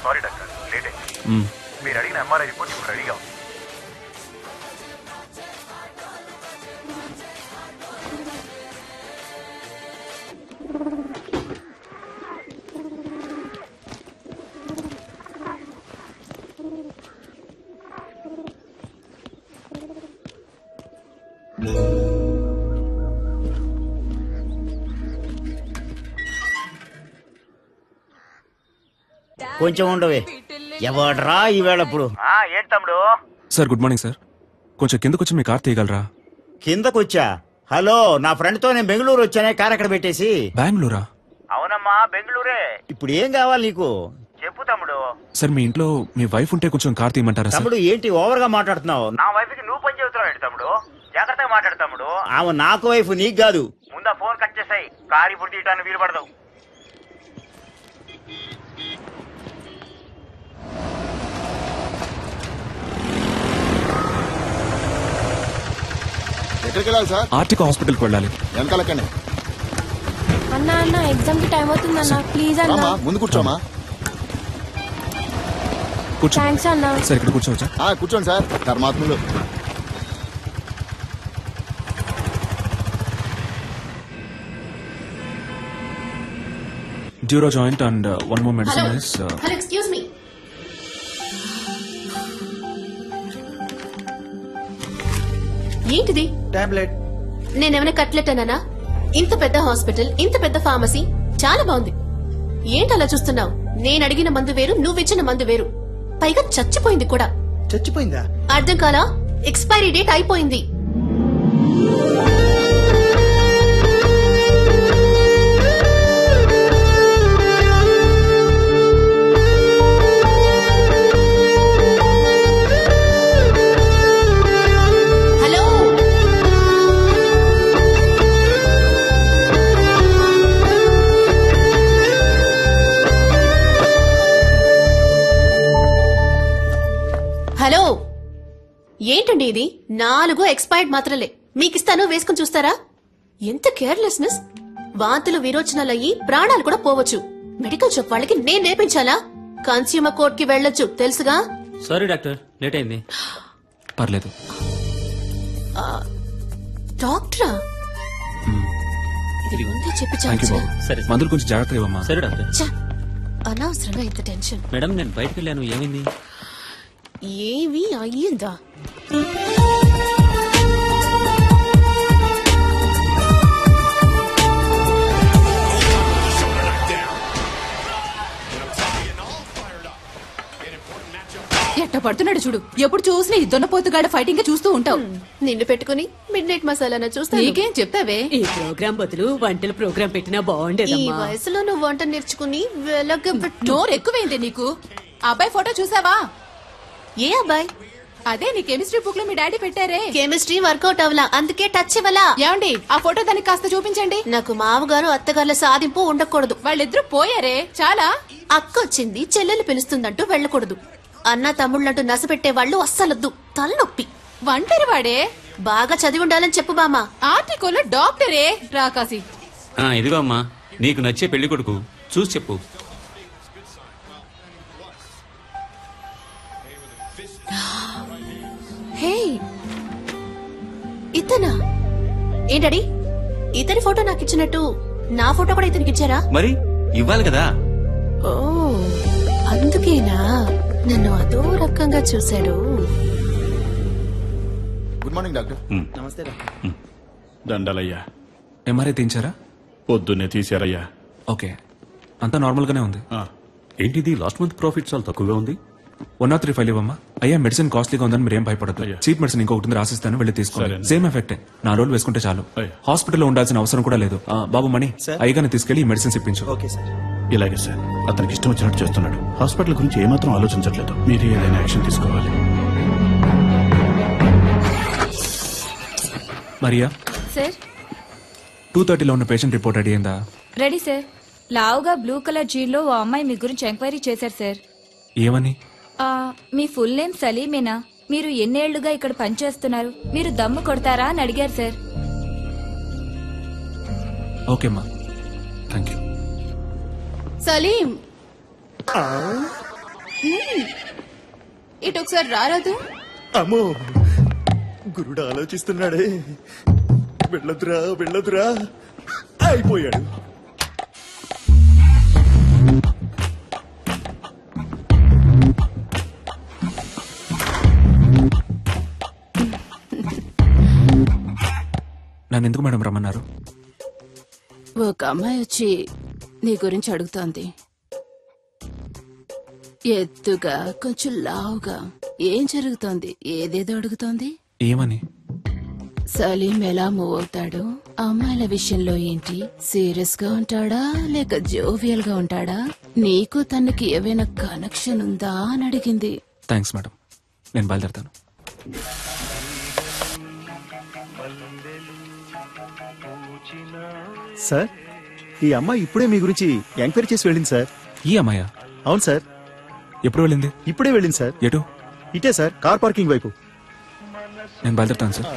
Sorry doctor, late అయింది. మీరు అడిగిన ఎంఆర్ఐ రిపోర్ట్ ఇప్పుడు రెడీగా ఉంది. కొంచెం ఉండవే. ఎవడ్రా ఈవేళప్పుడు? ఏంటి తమ్ముడు? Sir good morning sir. కొంచెం కిందకొచ్చి మీ కార్ తీయగలరా? కిందకొచ్చా? హలో, నా ఫ్రెండ్ తో నేను బెంగళూరు వచ్చానే, కార్ అక్కడ పెట్టేసి. బెంగళూరా? అవునమ్మా, బెంగళూరే. ఇప్పుడు ఏం కావాలి నీకు? చెప్పు తమ్ముడు. సార్ మీ ఇంట్లో మీ వైఫ్ ఉంటే కొంచెం కార్ తీయమంటారా? తమ్ముడు ఏంటి ఓవర్ గా మాట్లాడుతున్నావు? నా వైఫ్ కి నువ్వు పని చెబుతున్నావు ఏంటి తమ్ముడు? జాగ్రత్తగా మాట్లాడు తమ్ముడు. ఆమె నాకు వైఫ్, నీకు కాదు. ముందా ఫోన్ కట్ చేసాయి. కారు ఇప్పుడు తీయటానికి వీలు పడదు. ఎక్కడికి వెళ్ళాలి సార్? ఆర్టికా హాస్పిటల్కి వెళ్ళాలి. వెనకాలక్కనే. అన్నా అన్న ఎగ్జామ్ కి టైం అవుతుంది అన్న, ప్లీజ్ అన్న. ముందు కూర్చోమా. కూర్చో. థ్యాంక్స్ అన్న. సార్ ఇక్కడ కూర్చోవచ్చా? కూర్చోండి సార్. ధర్మాత్ములు. Duro joint and one more medicine is. Hello, excuse me. ఏంటిది? టాబ్లెట్. నేనేమైనా కట్లెట్ అన్నానా? ఇంత పెద్ద హాస్పిటల్, ఇంత పెద్ద ఫార్మసీ, చాలా బాగుంది. ఏంటి అలా చూస్తున్నావు? నేను అడిగిన మందు వేరు, నువ్విచ్చిన మందు వేరు. పైగా చచ్చిపోయింది కూడా. చచ్చిపోయిందా? అర్థం కాలా? ఎక్స్పైరీ డేట్ అయిపోయింది. హలో, ఏంటండి ఇది? 4 ఎక్స్పైర్డ్ మాత్రలే మీకిస్తాను, వేసుకుని చూస్తారా? ఎంత కేర్లెస్నెస్! వాంతులు విరోచనాలయ్యి ప్రాణాలు కూడా పోవచ్చు. మెడికల్ షాప్ వాళ్ళకి నేను నేర్పించాలా? కన్స్యూమర్ కోర్ట్ కి వెళ్ళొచ్చు, తెలుసుగా? సారీ డాక్టర్, లేట్ అయింది. పర్లేదు. డాక్టరా? ఇది ముందే చెప్పి సరే, మందులు కొంచెం జాగ్రత్తగా ఇవ్వమ్మా. సరే డాక్టర్. అనవసరంగా ఇంత టెన్షన్. మేడం, నేను బయటకు వెళ్ళాను, ఏమైంది? ఏవి అయ్యిందా? ఎట్ట పడుతున్నాడు చూడు. ఎప్పుడు చూసినా ఈ దొన్నపోతుగాడు ఫైటింగ్ చూస్తూ ఉంటావు. నిన్ను పెట్టుకుని మిడ్ నైట్ మసాలా చూస్తా. నీకేం చెప్తావే? ఈ ప్రోగ్రామ్ బదులు వంటల ప్రోగ్రామ్ పెట్టినా ఈ బాగుండేదమ్మా. వయసులో నువ్వు వంట నేర్చుకుని నోరు ఎక్కువైంది నీకు. అబ్బాయి ఫోటో చూసావా? ఏ అబ్బాయి? అదే నీ కెమిస్ట్రీ బుక్ లో మీ డాడీ పెట్టారే. కెమిస్ట్రీ వర్కౌట్ అవలా, అందుకే టచ్ ఇవ్వలా. ఏమండి, ఆ ఫోటో దానికి కాస్త చూపించండి. నాకు మామగారు అత్తగారుల సాధింపు ఉండకూడదు. వాళ్ళిద్దరూ పోయారే, చాలా. అక్క వచ్చింది, చెల్లెలు పిలుస్తుందంటూ వెళ్ళకూడదు. అన్న తమ్ముళ్ళంటూ నసపెట్టే వాళ్ళు అస్సలొద్దు, తలనొప్పి. ఒంటరి వాడే. బాగా చదివి ఉండాలని చెప్పు బామ్మ. ఆర్టికల్ డాక్టరే రాకాసి. ఇదిగో అమ్మా, నీకు నచ్చే పెళ్లి కొడుకు, చూసి చెప్పు. హే, ఇతనా? ఏంటడి, ఇతని ఫోటో నాకు ఇచ్చినట్టు నా ఫోటో కూడా ఇతనికి ఇచ్చారా? మరి ఇవ్వాలి కదా. ఓ, అందుకేనా నన్ను అదో రకంగా చూశాడు. Good morning doctor. నమస్తే డాక్టర్. దండలయ్యా. ఎంఆర్ఐ తీయించారా? పొద్దున్నే తీశారయ్యా. ఓకే, అంతా నార్మల్ గానే ఉంది. ఏంటిది, లాస్ట్ మంత్ ప్రాఫిట్ చాలా తక్కువగా ఉంది. 103 ఇవ్వమ్మా. అయ్యా, మెడిసిన్ కాస్ట్లీగా ఉందని మీరేం భయపడదు. చీప్ మెడిసిన్ ఇంకొకటి రాసిస్తాను, వెళ్ళి తీసుకోండి. సేమ్ ఎఫెక్టే, 4 రోజులు వేసుకుంటే చాలు. హాస్పిటల్లో ఉండాల్సిన అవసరం కూడా లేదు. బాబు మణి, అయ్యగానే తీసుకెళ్లి ఈ మెడిసిన్స్ ఇప్పించు. Okay sir. ఇలాగే సార్, అతనికి ఇష్టం వచ్చినట్టు చేస్తున్నాడు. హాస్పిటల్ గురించి ఏమాత్రం ఆలోచించట్లేదు. మీరు ఏదైనా యాక్షన్ తీసుకోవాలి. మరియా, సార్ 2:30లో ఉన్న పేషెంట్ రిపోర్ట్ రెడీ అయిందా? Ready sir. లావుగా బ్లూ కలర్ జీన్లో ఓ అమ్మాయి మీ గురించి ఎంక్వైరీ చేశారు సార్. ఏమని? మీ ఫుల్ నేమ్ సలీమేనా? మీరు ఎన్నేళ్లుగా ఇక్కడ పనిచేస్తున్నారు? మీరు దమ్ము కొడతారా అని అడిగారు సార్. ఓకేమ్మా, థ్యాంక్ యూ. సలీం, ఇటు ఒకసారి రారాదు. అమ్మో, గురుడు ఆలోచిస్తున్నాడే. వెళ్ళదురా వెళ్ళదురా, అయిపోయాడు. నన్ను ఎందుకు మేడం రమ్మన్నారు? ఒక అమ్మాయి వచ్చి నీ గురించి అడుగుతోంది. ఎత్తుగా, కొంచెం లావుగా. ఏం జరుగుతోంది? ఏదేదో అడుగుతోంది. ఏమని? సలీం ఎలా మూవ్ అవుతాడు? అమ్మాయిల విషయంలో ఏంటి? సీరియస్ గా ఉంటాడా లేక జోవియల్ గా ఉంటాడా? నీకు తనకి ఏవైనా కనెక్షన్ ఉందా అని అడిగింది. థ్యాంక్స్ మేడం, నేను బయలుదేరుతాను. సార్, ఈ అమ్మాయి ఇప్పుడే మీ గురించి ఎంక్వైరీ చేసి వెళ్ళింది సార్. ఈ అమ్మాయా? అవును సార్, ఎప్పుడు వెళ్ళింది? ఇప్పుడే వెళ్ళింది సార్. ఎటు? ఇటే సార్, కార్ పార్కింగ్ వైపు. నేను బయలుదేరుతాను సార్.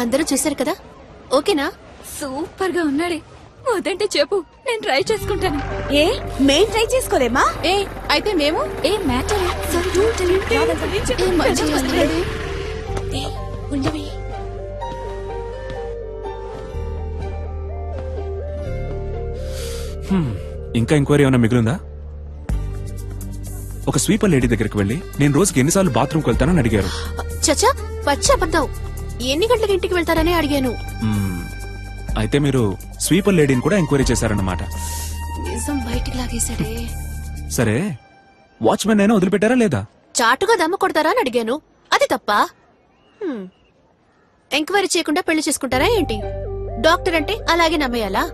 అందరూ చూశారు కదా, ఓకేనా? సూపర్ గా ఉన్నాడే. వద్దంటే చెప్పు, నేను ట్రై చేసుకుంటాను. ఏ మేం ట్రై చేసుకోలేమా? ఏ అయితే మేము ఏ మ్యాటర్ ఉండవి. ఇంకా ఎంక్వైరీ ఏమైనా మిగిలిందా? ఒక స్వీపర్ లేడీ దగ్గరికి వెళ్ళి నేను రోజుకి ఎన్నిసార్లు బాత్రూమ్కి వెళ్తానని అడిగారు. చచ్చా, పచ్చి అబద్ధం. ఎన్ని గంటలకు ఇంటికి వెళ్తారని అడిగాను. అయితే మీరు స్వీపర్ లేడీని కూడా ఎంక్వైరీ చేశారన్నమాట. నిజం బయటికి లాగేశాడే. సరే, వాచ్మెన్ అయినా వదిలిపెట్టారా లేదా? చాటుగా దమ్ము కొడతారా అని అడిగాను. అది తప్ప? ఎంక్వైరీ చేయకుండా పెళ్లి చేసుకుంటారా ఏంటి? డాక్టర్ అంటే అలాగే నమ్మేయాలా?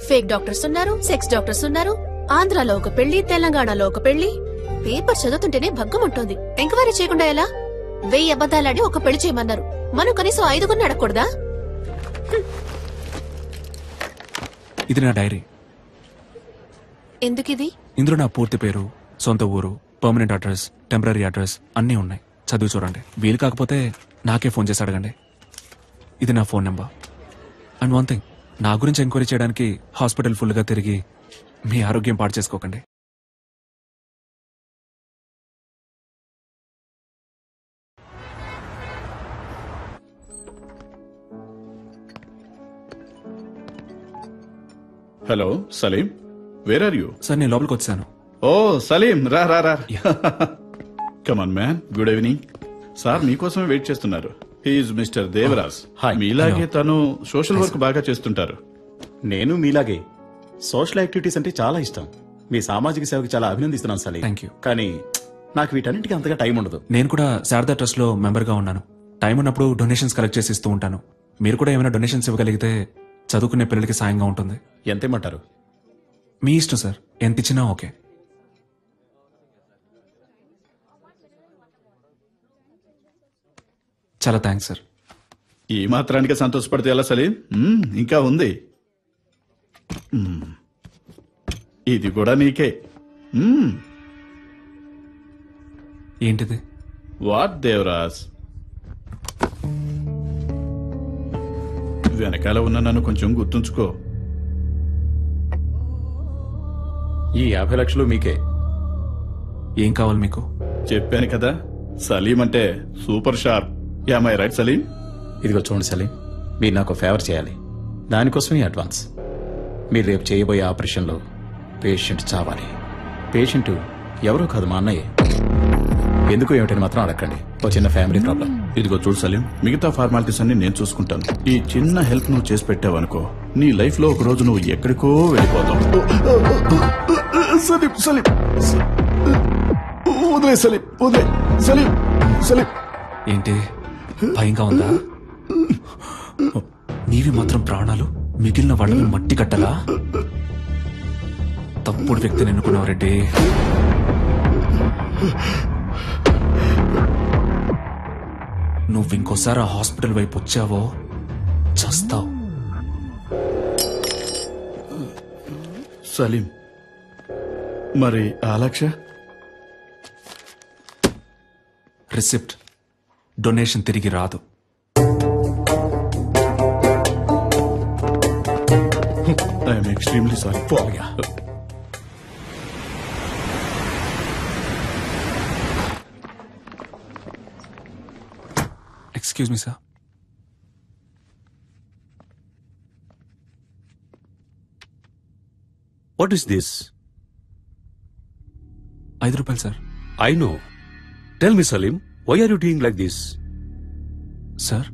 ఫేక్ డాక్టర్స్ ఉన్నారు, సెక్స్ డాక్టర్స్ ఉన్నారు. ఆంధ్రాలో ఒక పెళ్లి, తెలంగాణలో ఒక పెళ్లి. పేపర్ చదువుతుంటేనే భగ్గం ఉంటుంది. ఎంక్వైరీ చేయకుండా ఎలా? 1000 అబద్దాలాడి ఒక పెళ్లి చేయమన్నారు. మనం కనీసం 5 అడగకూడదా? ఇది నా డైరీ. ఎందుకిది? ఇందులో నా పూర్తి పేరు, సొంత ఊరు, పర్మనెంట్ అడ్రస్, టెంపరీ అడ్రస్ అన్నీ ఉన్నాయి. చదివి చూడండి. వీలు కాకపోతే నాకే ఫోన్ చేసి అడగండి. ఇది నా phone number. And one thing, నా గురించి ఎంక్వైరీ చేయడానికి హాస్పిటల్ ఫుల్గా తిరిగి మీ ఆరోగ్యం పాడు చేసుకోకండి. Hello Salim, where are you? Sir, నేను లోపలికి వచ్చాను. ఓ సలీం, రా రా రా. Come on man, good evening. Sir మీకోసమే వెయిట్ చేస్తున్నారు. He is mister Devaraj. మీలాగే తను సోషల్ వర్క్ బాగా చేస్తుంటారు. నేను మీలాగే సోషల్ యాక్టివిటీస్ అంటే చాలా ఇష్టం. మీ సామాజిక సేవకి చాలా అభినందిస్తున్నాను సలీం. Thank you. కానీ నాకు వీటన్నిటికీ అంతగా టైం ఉండదు. నేను కూడా శారదా ట్రస్ట్ లో మెంబర్ గా ఉన్నాను. టైం ఉన్నప్పుడు డొనేషన్స్ కలెక్ట్ చేసి ఇస్తూ ఉంటాను. మీరు కూడా ఏమైనా డొనేషన్స్ ఇవ్వగలిగితే చదువుకునే పిల్లలకి సాయంగా ఉంటుంది. ఎంతేమంటారు? మీ ఇష్టం సార్, ఎంత ఇచ్చినా ఓకే. చాలా థ్యాంక్స్ సార్. ఈ మాత్రానికి సంతోషపడితే ఎలా సలీం? ఇంకా ఉంది. ఇది కూడా నీకే. ఏంటిది? వాట్ దేవరాజ్? వెనకాల ఉన్న నన్ను కొంచెం గుర్తుంచుకో. ఈ 50 లక్షలు మీకే. ఏం కావాలి మీకు? చెప్పాను కదా, సలీం అంటే super sharp. Am I right Salim? ఇదిగో చూడండి సలీం, మీరు నాకు ఫేవర్ చేయాలి. దానికోసమే అడ్వాన్స్. మీరు రేపు చేయబోయే ఆపరేషన్లో పేషెంట్ చావాలి. పేషెంట్ ఎవరో కాదు, మా అన్నయ్య. ఎందుకు ఏమిటని మాత్రం అడగండి. ఓ చిన్న ఫ్యామిలీ ప్రాబ్లం. ఇదిగో చూడు సలీం, మిగతా ఫార్మాలిటీస్ అన్ని నేను చూసుకుంటాను. ఈ చిన్న హెల్ప్ నువ్వు చేసి పెట్టావనుకో, నీ లైఫ్ లో ఒక రోజు నువ్వు ఎక్కడికో వెళ్ళిపోతావు. సలీం సలీం వదిలే సలీం, వదిలే సలీం. సలీం ఏంటి భయంగా ఉందా? నీవి మాత్రం ప్రాణాలు, మిగిలిన వాళ్ళని మట్టి కట్టలా? తప్పుడు వ్యక్తిని ఎన్నుకున్నావు రెడ్డి. నువ్వు ఇంకోసారి ఆ హాస్పిటల్ వైపు వచ్చావో చస్తావు. సలీం, మరి ఆ లక్ష రిసిప్ట్, డొనేషన్ తిరిగి రాదు. I'm extremely sorry. పోయా. Excuse me sir. What is this? 5 రూపాయలు sir. I know. Tell me Salim, why are you doing like this? Sir,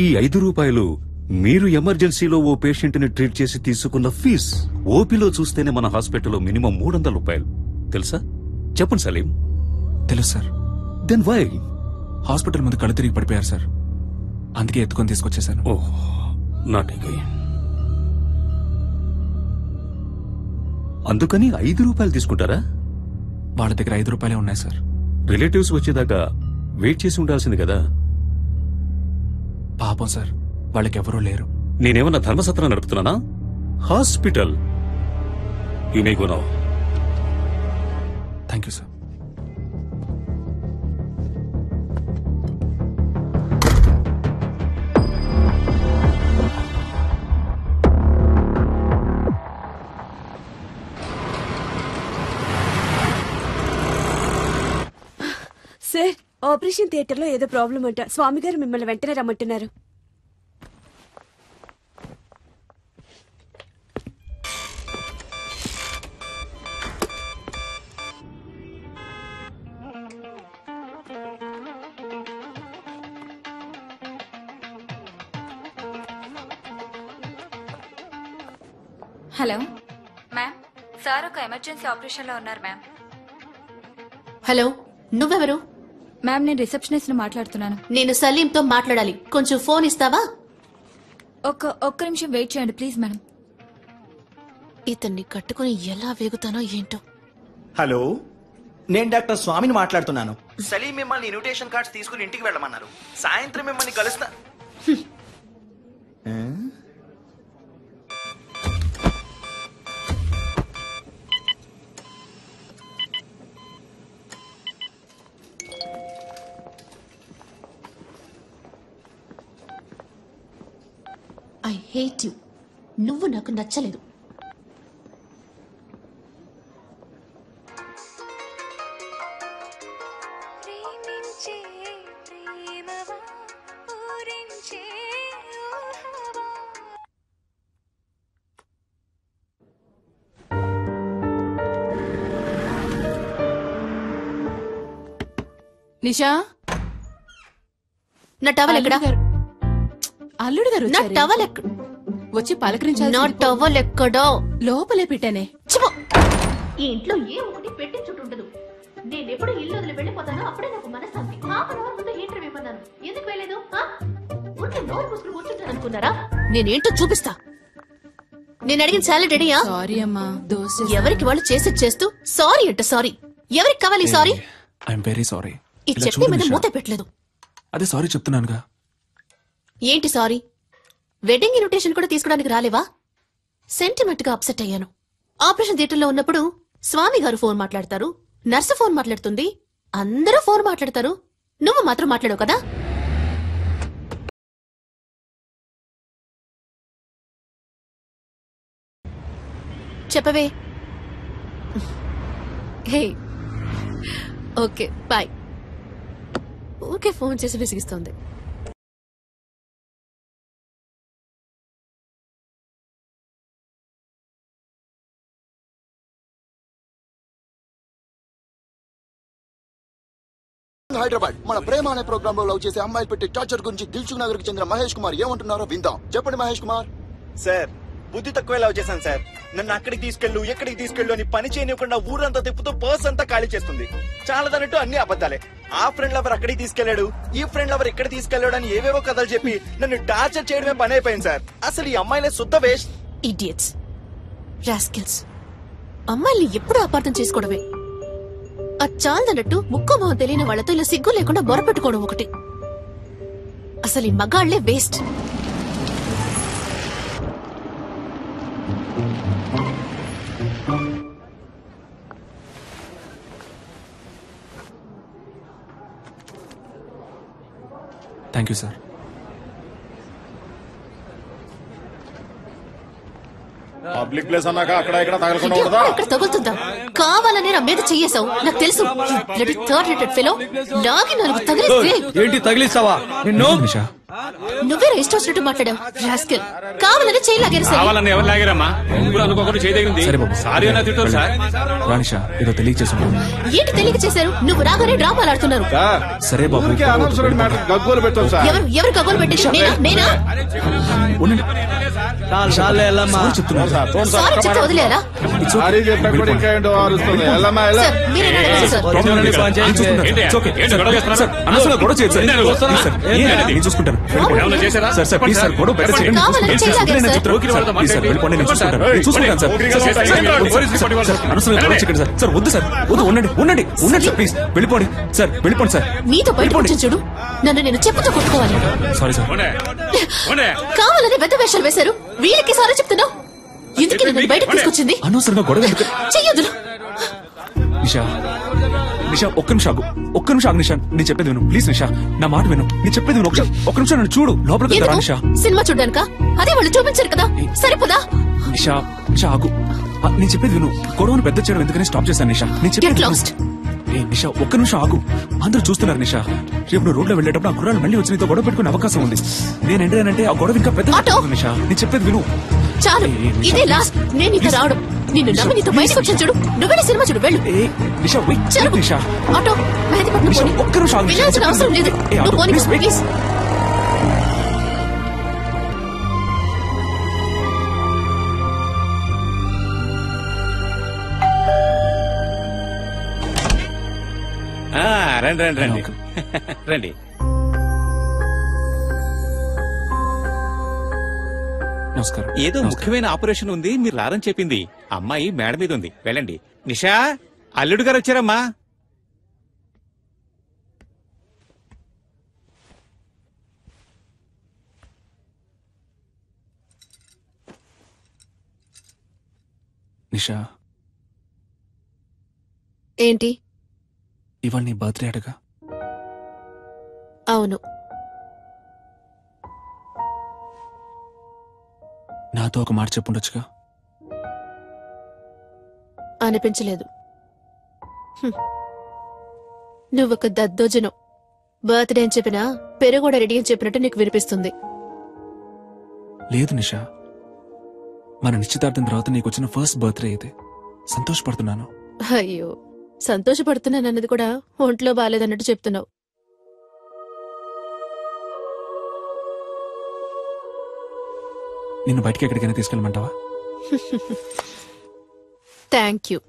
ఈ 5 రూపాయలు మీరు ఎమర్జెన్సీలో ఓ పేషెంట్ ని ట్రీట్ చేసి తీసుకున్న ఫీజ్. ఓపీలో చూస్తేనే మన హాస్పిటల్లో మినిమం 300 రూపాయలు. తెలుసా? చెప్పండి సలీం. తెలుసు సార్. Then why? హాస్పిటల్ ముందు కళ్ళు తిరిగి పడిపోయారు సార్, అందుకే ఎత్తుకొని తీసుకొచ్చేసాను. ఓహ్, నాట్ అగైన్. అందుకని 5 రూపాయలు తీసుకుంటారా? వాళ్ళ దగ్గర 5 రూపాయలే ఉన్నాయి సార్. రిలేటివ్స్ వచ్చేదాకా వెయిట్ చేసి ఉండాల్సింది కదా. పాపం సార్, వాళ్ళకెవరూ లేరు. నేనేమన్నా ధర్మసత్రం నడుపుతున్నానా? Hospital. You may go now. Thank you sir. Sir, operation theatre లో ఏదో ప్రాబ్లం అంట. స్వామి గారు మిమ్మల్ని వెంటనే రమ్మంటున్నారు. హలో మ్యామ్, సార్ ఒక ఎమర్జెన్సీ ఆపరేషన్ లో ఉన్నారు మ్యామ్. హలో, నువ్వెవరు? మ్యామ్, నేను రిసెప్షనిస్ట్ ని మాట్లాడుతున్నాను. నేను సలీంతో మాట్లాడాలి. కొంచెం ఫోన్ ఇస్తావా? ఒక్క నిమిషం వెయిట్ చేయండి ప్లీజ్ మేడం. ఇతన్ని కట్టుకుని ఎలా వేగుతానో ఏంటో. హలో, నేను డాక్టర్ స్వామిని మాట్లాడుతున్నాను. సలీం మిమ్మల్ని ఇన్విటేషన్ కార్డ్స్ తీసుకుని ఇంటికి వెళ్ళమన్నారు. సాయంత్రం మిమ్మల్ని కలుస్తా. I hate you. నువ్వు నాకు నచ్చలేదు. నిషా, నా టవల్ ఎక్కడా? అల్లుడు గారు నా టవల్ ఎక్కడ? వచ్చి పలకరించాలి. నా టవల్ ఎక్కడో లోపలే పెట్టానే. ఈ ఇంట్లో ఏ ఒకటి పెట్టి చుట్టుండదు. నేను ఎప్పుడు ఇల్లు వదిలి వెళ్ళిపోతానో అప్పుడే నాకు మనశ్శాంతి. హాఫ్ అన్ అవర్ ముందు హీటర్ ఇవ్వమన్నాను. ఎందుకు వెళ్ళలేదు? ఉంటే నోరు మూసుకుని కూర్చుంటాను అనుకున్నారా? నేనేంటో చూపిస్తా. నేను అడిగిన సాలరీ రెడీయా? సారీ అమ్మా, దోశ. ఎవరికి వాళ్ళు చేసేది చేస్తూ సారీ అంట. సారీ ఎవరికి కావాలి? సారీ. I'm very sorry. ఈ చట్నీ మీద మూత పెట్టలేదు. అదే సారీ చెప్తున్నానుగా. ఏంటి సారీ? వెడ్డింగ్ ఇన్విటేషన్ కూడా తీసుకోవడానికి రాలేవా? సెంటిమెంట్ గా అప్సెట్ అయ్యాను. ఆపరేషన్ థియేటర్లో ఉన్నప్పుడు స్వామి గారు ఫోన్ మాట్లాడతారు, నర్సు ఫోన్ మాట్లాడుతుంది, అందరూ ఫోన్ మాట్లాడతారు. నువ్వు మాత్రం మాట్లాడవు కదా? చెప్పవే. హే, ఓకే బాయ్. ఊరికే ఫోన్ చేసి విసిగిస్తోంది. హైదరాబాద్ మన ప్రేమ అనే ప్రోగ్రామ్ లో లవ్ చేసే అమ్మాయిలు పెట్టి టార్చర్ గురించి దిల్సుఖ్ నగర్ కి చెందిన మహేష్ కుమార్ ఏమంటున్నారో విందాం. చెప్పండి మహేష్ కుమార్. సార్, బుద్ధి తక్కువ లవ్ చేశాను సార్. నన్ను అక్కడికి తీసుకెళ్ళు, ఎక్కడికి తీసుకెళ్ళు అని పని చేయనివ్వకుండా ఊరంతా తిప్పుతూ పర్స్ అంతా ఖాళీ చేస్తుంది. చాలా దన్నట్టు అన్ని అబద్ధాలే. ఆ ఫ్రెండ్ లవర్ అక్కడికి తీసుకెళ్లాడు, ఈ ఫ్రెండ్ లవర్ ఇక్కడ తీసుకెళ్లాడు అని ఏవేవో కథలు చెప్పి నన్ను టార్చర్ చేయడమే పని అయిపోయింది సార్. అసలు ఈ అమ్మాయిలే శుద్ధ వేస్ట్. Idiots, rascals. అమ్మాయిల్ని ఎప్పుడు అపార్థం చేసుకోవడమే. చాలదన్నట్టు ముక్కు మొహం తెలియని వాళ్లతో ఇలా సిగ్గు లేకుండా బొరపెట్టుకోవడం ఒకటి. అసలు ఈ మగాళ్లే waste. Thank you sir. Public place అన్నాక అక్కడ ఇక్కడ తగలకుండా ఇక్కడ తగులుతుందా? కావాలనే నా మీద చెయ్యేశావు, నాకు తెలుసు. థర్డ్ రేటెడ్ ఫెలో లాగి 4 తగిలిస్తే ఏంటి తగిలిస్తావా? నువ్వే ఇష్టం వచ్చినట్టు మాట్లాడావు. రాస్కెల్, కావాలని చేయి లాగారు. కావాలని ఎవరు లాగారమ్మా? అనుకోకుండా చేయదగింది. సరే బాబు, సారీ అన్న తిట్టారు సార్. రానిషా ఏదో తెలియచేసాను. ఏంటి తెలియక చేశారు? నువ్వు రాగానే డ్రామాలు ఆడుతున్నారు. సరే బాబు, గగ్గోలు పెట్టాం సార్. ఎవరు గగ్గోలు పెట్టేది? నేనా? సారీ చెప్తే వదిలేరా? సారీ చెప్పినా కూడా ఇంకా ఏంటో అరుస్తుంది. వెళ్ళమ్మా, వెళ్ళ. సార్, మీరేనా అడిగారు సార్? చూసుకుంటాను సార్. సార్ ప్లీజ్ సార్, గొడవ పెట్టండి. కావాలని చేయి లాగారు సార్. సార్ వద్దు సార్, వద్దు, ఉండండి సార్, ప్లీజ్ వెళ్ళిపోండి సార్, వెళ్ళిపోండి సార్. నీతో బయట వచ్చి చూడు, నన్ను నేను చెప్పుతో కొట్టుకోవాలి. Sorry sir. కావాలని పెద్ద వేషాలు వేశారు. వీళ్ళకి సారీ చెప్తున్నావు. ఎందుకు నన్ను బయటకు తీసుకొచ్చింది? అనవసరంగా గొడవ చెయ్యొద్దు. నిషా ఒక్క నిమిషం ఆగు నిషా, నేను చెప్పేది విను ప్లీజ్. నిషా నా మాట విను, నేను చెప్పేది విను. ఒక్క నిమిషం నన్ను చూడు, లోపలికి రా నిషా. సినిమా చూడ్డానికా? అదే వాళ్ళు చూపించారు కదా, సరిపోదా? నిషా ఆగు, నేను చెప్పేది విను. గొడవను పెద్ద చేయడం ఎందుకని స్టాప్ చేశాను నిషా. నేను చెప్పేది నిషా, ఒక్క నిమిషం ఆగు. అందరూ చూస్తున్నారు నిషా. రేపు నువ్వు రోడ్లో వెళ్ళేటప్పుడు ఆ కుర్రాళ్ళు మళ్ళీ వచ్చి నీతో గొడవ పెట్టుకునే అవకాశం ఉంది. నేను ఎండానంటే ఆ గొడవ ఇంకా పెద్ద నిషా. నేను చెప్పేది విను. చాలు, ఇదే లాస్ట్. నేను నీతో రావడం. నిన్ను నమ్మి నీతో బయటకు వచ్చాను చూడు. నువ్వే సినిమా చూడు, వెళ్ళు. నిషా ఆటో మెహదీపట్నం ఒక్క నిమిషం వెళ్ళాల్సిన అవసరం లేదు. నువ్వు పోనీ ప్లీజ్. రండి. నమస్కారం. ఏదో ముఖ్యమైన ఆపరేషన్ ఉంది, మీరు రారని చెప్పింది. అమ్మాయి మేడ మీద ఉంది, వెళ్ళండి. నిషా, అల్లుడు గారు వచ్చారమ్మా. నిషా, ఏంటి? ఇవాళ నీ బర్త్డే అడగా? అవును. నాతో ఒక మాట చెప్పుండొచ్చుగా. అనిపించలేదు. నువ్వొక దద్దోజనం. బర్త్డే అని చెప్పినా పెరుగూడ రెడీ అని చెప్పినట్టు నీకు వినిపిస్తుంది. లేదు నిషా, మన నిశ్చితార్థం తర్వాత నీకు వచ్చిన ఫస్ట్ బర్త్డే ఇది. సంతోషపడుతున్నాను. అయ్యో, సంతోషపడుతున్నానన్నది కూడా ఒంట్లో బాలేదన్నట్టు చెప్తున్నావు. నిన్ను బయటికి ఎక్కడికైనా తీసుకెళ్ళమంటావా? Thank you.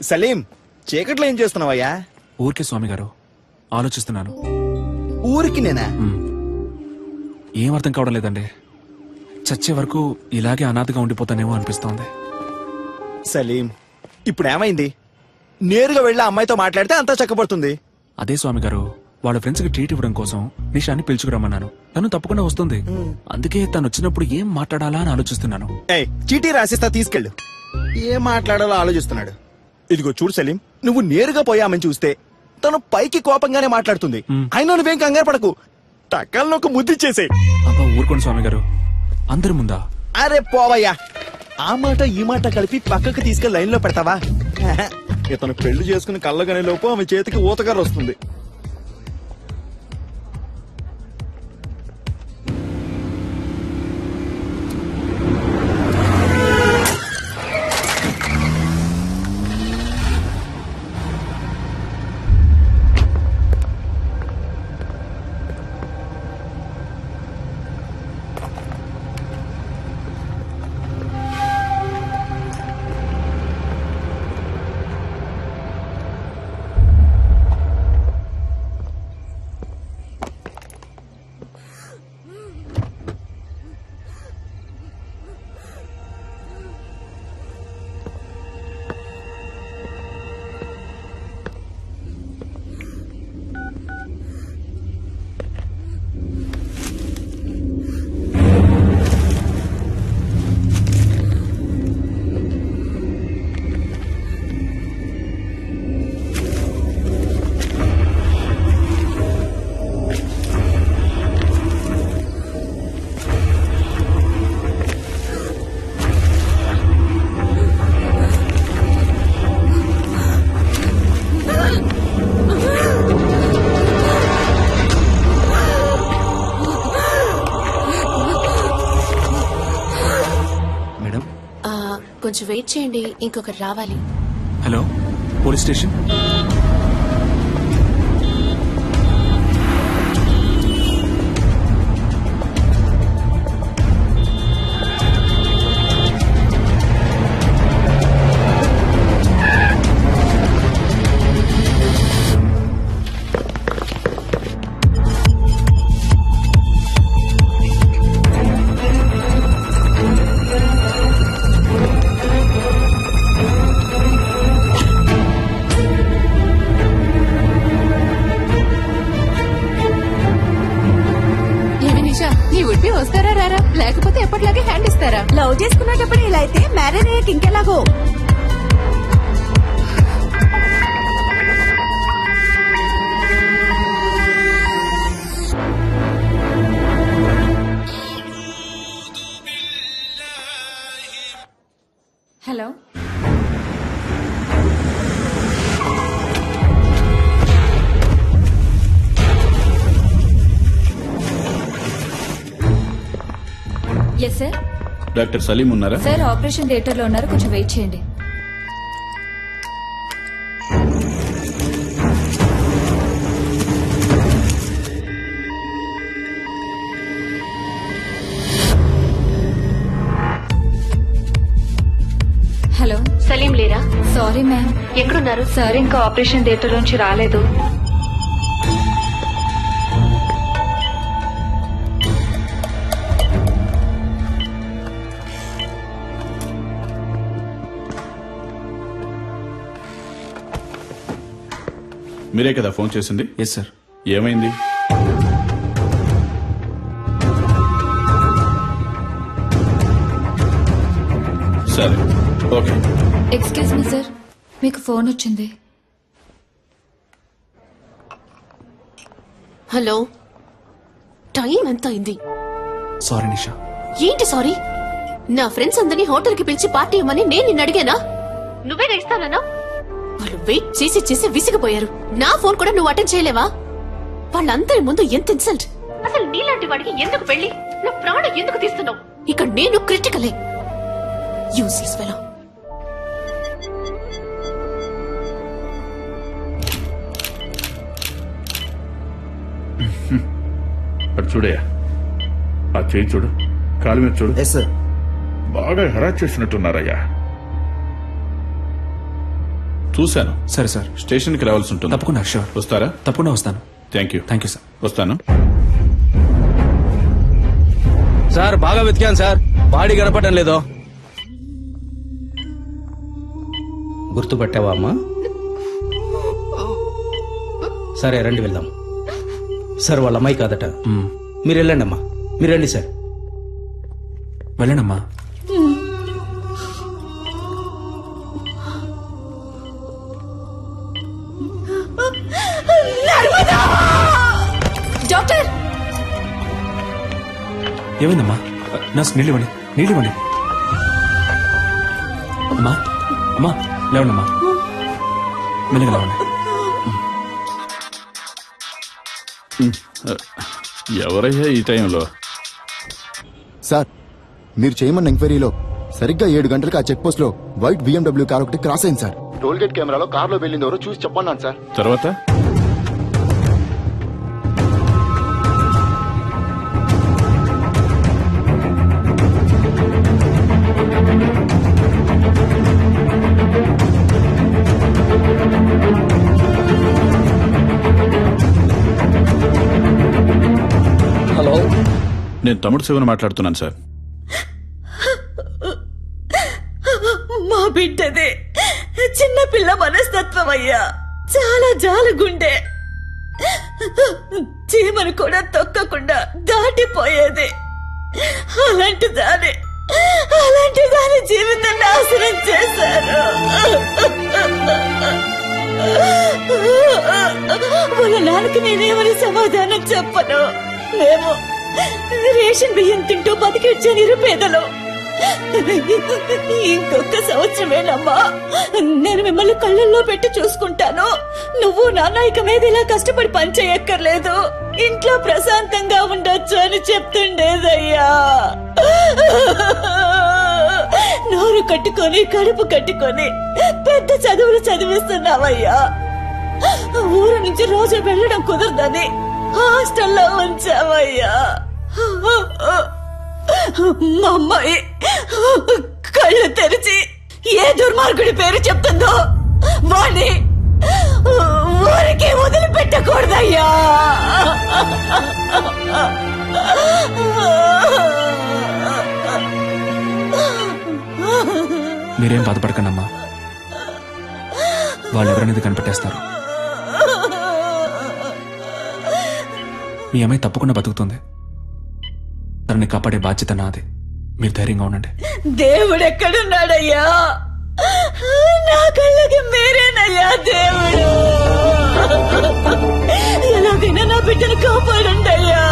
సలీం, చీకట్లో ఏం చేస్తున్నావయ్యా? ఊరికే స్వామి గారు, ఆలోచిస్తున్నాను. ఊరికి నేనా? ఏం అర్థం కావడం లేదండి. చచ్చే వరకు ఇలాగే అనాథగా ఉండిపోతానేమో అనిపిస్తోంది. సలీం, ఇప్పుడు ఏమైంది? నేరుగా వెళ్ళి అమ్మాయితో మాట్లాడితే అంతా చక్కబడుతుంది. అదే స్వామి గారు, వాళ్ళ ఫ్రెండ్స్ కి ట్రీట్ ఇవ్వడం కోసం నిషాని పిలుచుకురమ్మన్నాను. తను తప్పకుండా వస్తుంది. అందుకే తను వచ్చినప్పుడు ఏం మాట్లాడాలా అని ఆలోచిస్తున్నాను. చీటీ రాసిస్తా, తీసుకెళ్ళు. ఏం మాట్లాడాలో ఆలోచిస్తున్నాడు. ఇదిగో చూడు సలీం, నువ్వు నేరుగా పోయామని చూస్తే తను పైకి కోపంగానే మాట్లాడుతుంది. అయినా నువ్వేం కంగారు పడకు, టక్కల్లో ఒక ముద్దిచ్చేసే. అబ్బా ఊరుకోండి స్వామి గారు, అందరి ముందా? అరే పోవయ్యా, ఆ మాట ఈ మాట కలిపి పక్కకు తీసుకెళ్లి లైన్ లో పెడతావా? ఇతను పెళ్లి చేసుకుని కళ్ళగానే లోపు ఆమె చేతికి ఊతగారు వస్తుంది. కొంచెం వెయిట్ చేయండి, ఇంకొకరు రావాలి. Hello, police station. వస్తారా రారా, లేకపోతే ఎప్పటిలాగే హ్యాండ్ ఇస్తారా? లవ్ చేసుకున్నప్పుడు ఇలా అయితే మ్యారేజ్ అయ్యాక ఇంకెలాగో. Hello, yes sir. Doctor Salim ఉన్నారా? సార్ ఆపరేషన్ థియేటర్ లో ఉన్నారు, కొంచెం వెయిట్ చేయండి. హలో, సలీం లేరా? Sorry ma'am. ఎక్కడున్నారు? సార్ ఇంకా ఆపరేషన్ థియేటర్ నుంచి రాలేదు. మీరే కదా ఫోన్ చేసింది? Yes sir. ఏమైంది? సరే, ఓకే. ఎక్స్క్యూజ్ మీ సార్, మీకు ఫోన్ వచ్చింది. హలో, టైం ఎంత అయింది? సారీ నిషా. ఏంటి సారీ? నా ఫ్రెండ్స్ అందరినీ హోటల్ కి పిలిచి పార్టీ ఇవ్వమని నేను నిన్ను అడిగానా? నువ్వే ఇస్తానన్నా. వాళ్ళు వెయిట్ చేసి చేసి విసిగిపోయారు. నా ఫోన్ కూడా నువ్వు అటెండ్ చేయలేవా? వాళ్ళందరి ముందు ఎంత ఇన్సల్ట్. అసలు నీలాంటి వాడికి ఎందుకు పెళ్లి? నా ప్రాణం ఎందుకు తీస్తున్నావు? ఇక నేను క్రిటికలే. Useless fellow. అటు చూడయా, ఆ చేయి చూడు, కాలు మీద చూడు. బాగా హెరాస్ చేసినట్టున్నారయ్యా. చూశాను. సరే సార్, స్టేషన్కి రావాల్సి ఉంటుంది. తప్పకుండా. షూర్. వస్తారా? తప్పకుండా వస్తాను. Thank you. Thank you sir. వస్తాను సార్. బాగా వెతికాను సార్, బాడీ కనపడడం లేదో. గుర్తుపట్టావా అమ్మా? సరే రండి వెళ్దాం. సార్ వాళ్ళ అమ్మాయి కాదట. మీరు వెళ్ళండి అమ్మా, మీరు రండి సార్. వెళ్ళండమ్మా. డాక్టర్, ఏమైందమ్మా? నర్స్, నీళ్ళు ఇవ్వండి, నీళ్ళు ఇవ్వండి. అమ్మా, అమ్మా లేవండమ్మా, మెల్లగా లేవండి. ఎవరయ్యా ఈ టైంలో? సార్, మీరు చేయమన్న ఎంక్వైరీలో సరిగ్గా 7 గంటలకు ఆ చెక్ పోస్ట్ లో వైట్ BMW కార్ ఒకటి క్రాస్ అయింది సార్. టోల్ గేట్ కెమెరాలో కార్ లో వెళ్ళింది ఎవరో చూసి చెప్పన్నాను సార్. తర్వాత హలో, నేను తమ్ముడు శివన్ మాట్లాడుతున్నాను సార్. మా బిడ్డదే చిన్న పిల్ల మనస్తత్వం అయ్యా, చాలా జాలగుండే. చీమను కూడా తొక్కకుండా దాటిపోయేది. అలాంటి దాని జీవితం నాశనం చేశారు. వాళ్ళ నాన్నకి నేనేమని సమాధానం చెప్పను. మేము రేషన్ బియ్యం తింటూ బతికిచ్చే నిరుపేదలు. ఇంకొక సంవత్సరమేనమ్మా. నేను మిమ్మల్ని కళ్ళల్లో పెట్టి చూసుకుంటాను. నువ్వు నాన్న ఇక మీద ఇలా కష్టపడి పని చేయక్కర్లేదు, ఇంట్లో ప్రశాంతంగా ఉండొచ్చు అని చెప్తుండేదయ్యా. నోరు కట్టుకొని కడుపు కట్టుకొని పెద్ద చదువులు చదివిస్తున్నావయ్యా. ఊరు నుంచి రోజు వెళ్ళడం కుదరదని హాస్టల్లో ఉంచావయ్యా. మా అమ్మాయి కళ్ళు తెరిచి ఏ దుర్మార్గుడి పేరు చెప్తుందో వాణ్ణి ఊరికి వదిలిపెట్టకూడదయ్యా. మీరేం బాధపడకండమ్మా, వాళ్ళు ఎవరనేది కనిపెట్టేస్తారు. మీ అమ్మాయి తప్పకుండా బతుకుతుంది. తనని కాపాడే బాధ్యత నాది. మీరు ధైర్యంగా ఉండండి. దేవుడెక్కడున్నాడయ్యా? నా కళ్ళకి మీరేనయ్యా దేవుడు. ఎలాగైనా నా బిడ్డను కాపాడండి అయ్యా.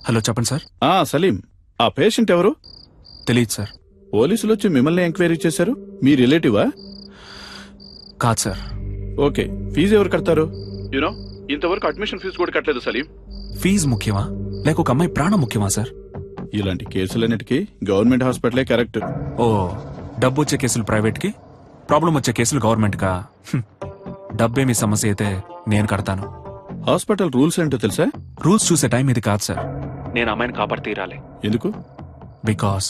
హలో, చెప్పండి సార్. సలీం, ఆ పేషెంట్ ఎవరు? తెలియదు సార్. పోలీసులు వచ్చి మిమ్మల్ని ఎంక్వైరీ చేశారు. మీ రిలేటివా? కాదు సార్. ఓకే, ఫీజు ఎవరు కడతారు? యూనో, ఇంతవరకు అడ్మిషన్ ఫీజు కూడా కట్టలేదు సలీం. ఫీజు ముఖ్యమా లేక ఒక అమ్మాయి ప్రాణం ముఖ్యమా సార్? ఇలాంటి కేసులన్నిటికీ గవర్నమెంట్ హాస్పిటలే కరెక్ట్. ఓ, డబ్బు వచ్చే కేసులు ప్రైవేట్ కి, ప్రాబ్లం వచ్చే కేసులు గవర్నమెంట్ కా? డబ్బే మీ సమస్య అయితే నేను కడతాను. హాస్పిటల్ రూల్స్ ఏంటో తెలుసా? రూల్స్ చూసే టైం ఇది కాదు సార్. నేను అమ్మాయిని కాపాడి తీరాలి. ఎందుకు? Because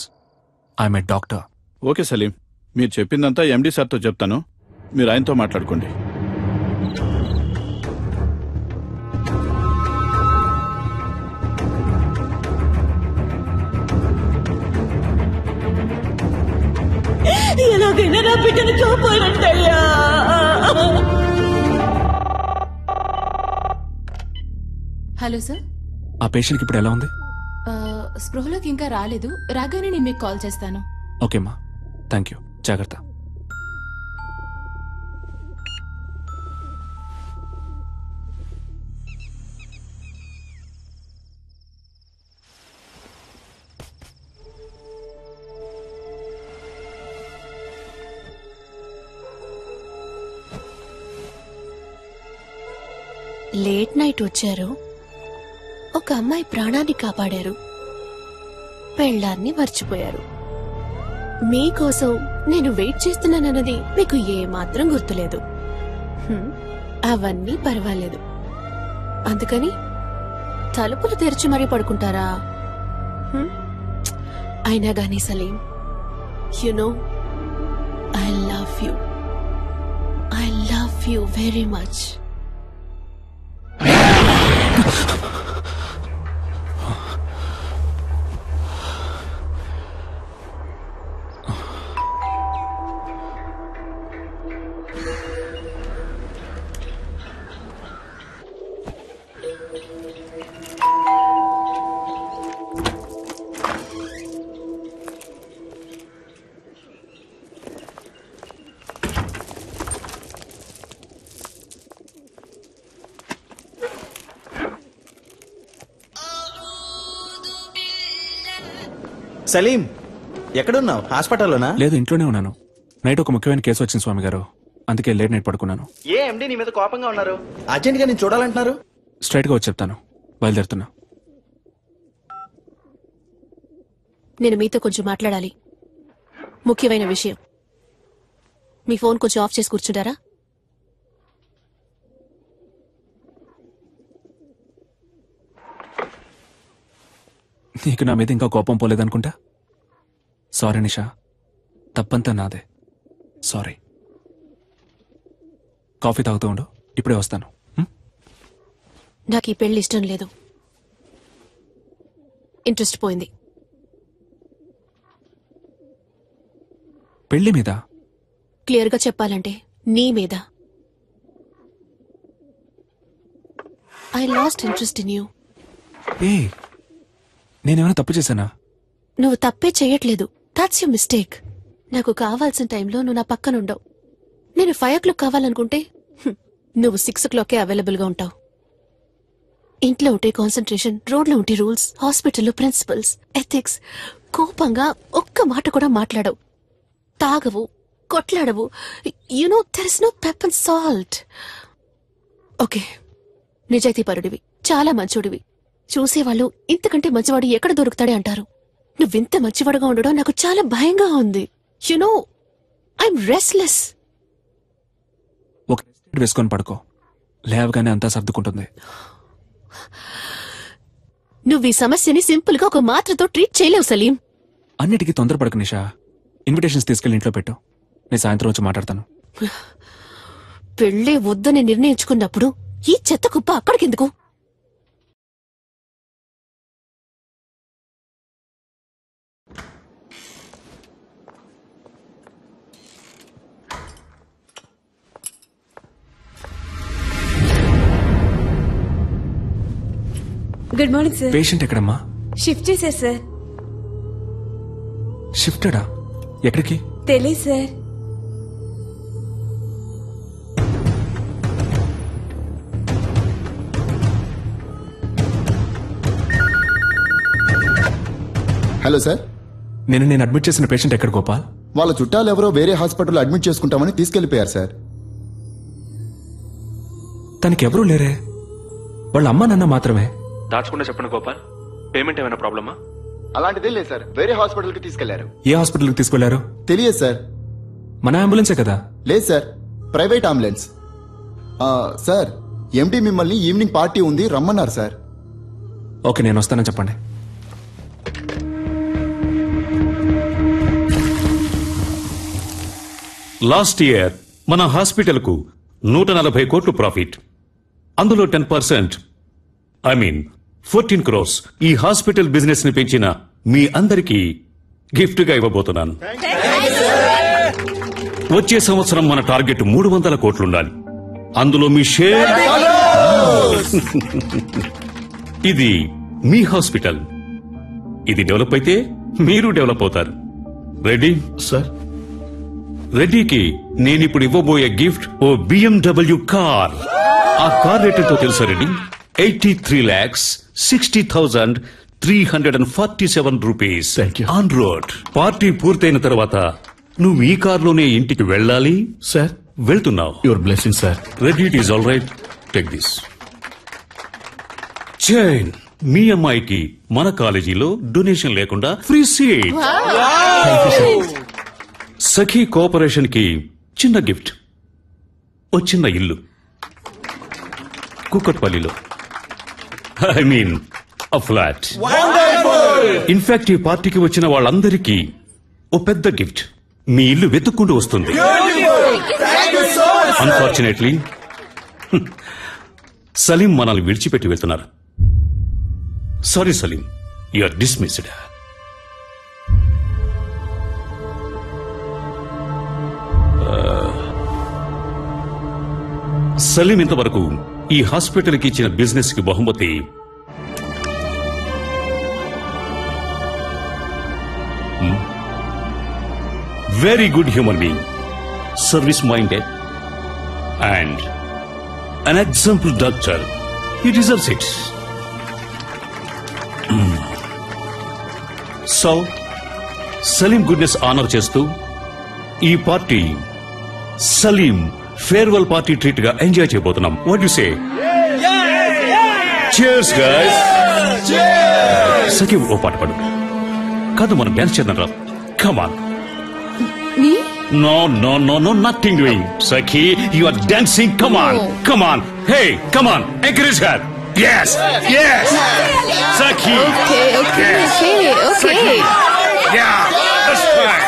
I'm a doctor. Okay Salim, మీరు చెప్పిందంతా ఎండి సార్తో చెప్తాను. మీరు ఆయనతో మాట్లాడుకోండి. ఎలాగైనా నా బిడ్డను కాపాడండి అయ్యా. Hello sir. ఆ పేషెంట్కి ఇప్పుడు ఎలా ఉంది? స్పృహలోకి ఇంకా రాలేదు. రాగానే నేను మీకు కాల్ చేస్తాను. ఓకేమ్మా, థ్యాంక్ యూ. జాగ్రత్త. లేట్ నైట్ వచ్చారు, ఒక అమ్మాయి ప్రాణాన్ని కాపాడారు, పెళ్ళాన్ని మర్చిపోయారు. మీకోసం నేను వెయిట్ చేస్తున్నానన్నది మీకు ఏమాత్రం గుర్తులేదు. అవన్నీ పర్వాలేదు. అందుకని తలుపులు తెరిచి మరీ పడుకుంటారా? అయినా గానీ Salim, you know I love you very much. Salim, ఎక్కడున్నావు? హాస్పిటల్లోనా? లేదు, ఇంట్లోనే ఉన్నాను. నైట్ ఒక ముఖ్యమైన కేసు వచ్చింది స్వామి గారు, అందుకే లేట్ నైట్ పడుకున్నాను. ఏ ఎండి నీ మీద కోపంగా ఉన్నారు? అర్జెంట్ గా నేను చూడాలంటున్నారు. స్ట్రైట్ గా వచ్చి చెప్తాను. బయలుదేరుతున్నా. నేను మీతో కొంచెం మాట్లాడాలి, ముఖ్యమైన విషయం. మీ ఫోన్ కొంచెం ఆఫ్ చేసి కూర్చుంటారా? నీకు నా మీద ఇంకా కోపం పోలేదనుకుంటా. సారీ నిషా, తప్పంతా నాదే. సారీ. కాఫీ తాగుతూ ఉండు, ఇప్పుడే వస్తాను. నాకు ఈ పెళ్లి ఇష్టం లేదు. ఇంట్రెస్ట్ పోయింది. పెళ్లి మీద? క్లియర్గా చెప్పాలంటే నీ మీద. I I lost interest in you. ఏ నేనేమైనా తప్పు చేశానా? నువ్వు తప్పే చెయ్యట్లేదు. That's you mistake. నాకు కావాల్సిన టైంలో నువ్వు నా పక్కన ఉండవు. నేను 5 o'clock కావాలనుకుంటే నువ్వు 6 o'clockకే అవైలబుల్ గా ఉంటావు. ఇంట్లో ఉంటే కాన్సన్ట్రేషన్, రోడ్లో ఉంటే రూల్స్, హాస్పిటల్లో ప్రిన్సిపల్స్, ఎథిక్స్. కోపంగా ఒక్క మాట కూడా మాట్లాడవు. తాగవు, కొట్లాడవు. No there is no pep and salt. Okay, నిజాయితీపరుడివి, చాలా మంచోడివి. చూసేవాళ్ళు ఇంతకంటే మంచివాడు ఎక్కడ దొరుకుతాడే అంటారు. నువ్వింత మంచివాడుగా ఉండడం నాకు చాలా భయంగా ఉంది. No I'm restless. ఒక వేసుకొని పడుకో, లేవగానే అంతా సర్దుకుంటుంది. నువ్వు ఈ సమస్యని సింపుల్ గా ఒక మాత్రతో ట్రీట్ చేయలేవు సలీం. అన్నిటికీ తొందరపడకు నిషా. ఇన్విటేషన్స్ తీసుకెళ్లి ఇంట్లో పెట్టు, నేను సాయంత్రం వచ్చి మాట్లాడతాను. పెళ్లే వద్దని నిర్ణయించుకున్నప్పుడు ఈ చెత్త కుప్ప అక్కడికెందుకు? Good morning sir. పేషెంట్ ఎక్కడమ్మా? షిఫ్ట్ చేశారు సార్. షిఫ్టెడా? ఎక్కడికి? తెలియదు సార్. Hello sir. నేను అడ్మిట్ చేసిన పేషెంట్ ఎక్కడ గోపాల్? వాళ్ళ చుట్టాలు ఎవరో వేరే హాస్పిటల్లో అడ్మిట్ చేసుకుంటామని తీసుకెళ్లిపోయారు సార్. తనకెవరూ లేరే, వాళ్ళ అమ్మ నాన్న మాత్రమే. దాచకుండా చెప్పండి గోపాల్, పేమెంట్ ఏమైనా ప్రాబ్లమా? అలాంటిదే లేదు సార్, వేరే హాస్పిటల్ కి తీసుకెళ్లారు. ఏ హాస్పిటల్కి తీసుకెళ్లారు? తెలియదు సార్. మన అంబులెన్సే కదా? లేదు సార్, ప్రైవేట్ అంబులెన్స్. సార్, ఎండి మిమ్మల్ని ఈవినింగ్ పార్టీ ఉంది రమ్మన్నారు సార్. ఓకే, నేను వస్తానని చెప్పండి. లాస్ట్ ఇయర్ మన హాస్పిటల్ కు 140 కోట్లు ప్రాఫిట్. అందులో 10%, ఐ మీన్ 14 crores ఈ హాస్పిటల్ బిజినెస్ ని పెంచిన మీ అందరికీ గిఫ్ట్ గా ఇవ్వబోతున్నాను. వచ్చే సంవత్సరం మన టార్గెట్ 300 కోట్లుండాలి. అందులో మీ షేర్. ఇది మీ హాస్పిటల్. ఇది డెవలప్ అయితే మీరు డెవలప్ అవుతారు. Ready sir? రెడ్డికి నేనిప్పుడు ఇవ్వబోయే గిఫ్ట్ ఓ BMW కార్. ఆ కార్ రేట్ ఎంతో తెలుసా Reddy? 83,60,347 rupees on road. Party పూర్తయిన తర్వాత నువ్వు ఈ కార్లోనే ఇంటికి వెళ్ళాలి. సార్, వెళ్తున్నావు. Your blessing sir. Reddy, it is all right, take this chain. మీ అమ్మాయికి మన కాలేజీలో డొనేషన్ లేకుండా ఫ్రీ సీట్. సఖీ కోఆపరేషన్ కి చిన్న గిఫ్ట్, ఓ చిన్న ఇల్లు కుక్కట్పల్లిలో. I mean a flat. In fact ఈ పార్టీకి వచ్చిన వాళ్ళందరికీ ఓ పెద్ద గిఫ్ట్. మీ ఇల్లు వెతుక్కుంటూ వస్తుంది. అన్ఫార్చునేట్లీ సలీం మనల్ని విడిచిపెట్టి వెళ్తున్నారు. Sorry Salim, you are dismissed. Salim ఇంతవరకు ఈ హాస్పిటల్ కి ఇచ్చిన బిజినెస్ కి బహుమతి very good human being, service minded and an example doctor. He deserves it. So Salim goodness honour చేస్తూ ఈ party Salim farewell party treat గా ఎంజాయ్ చేయబోతున్నాం. What you say? Cheers guys. Sakhi ఓ పాట పాడు. కాదు, మనం డాన్స్ చేద్దాం రా. Come on. No, no, no, no, nothing doing. Sakhi, you are dancing. Come on, come on. Hey, come on. Encourage her. Yes, yes. Sakhi. Okay. Sakhi. Yeah, that's fine.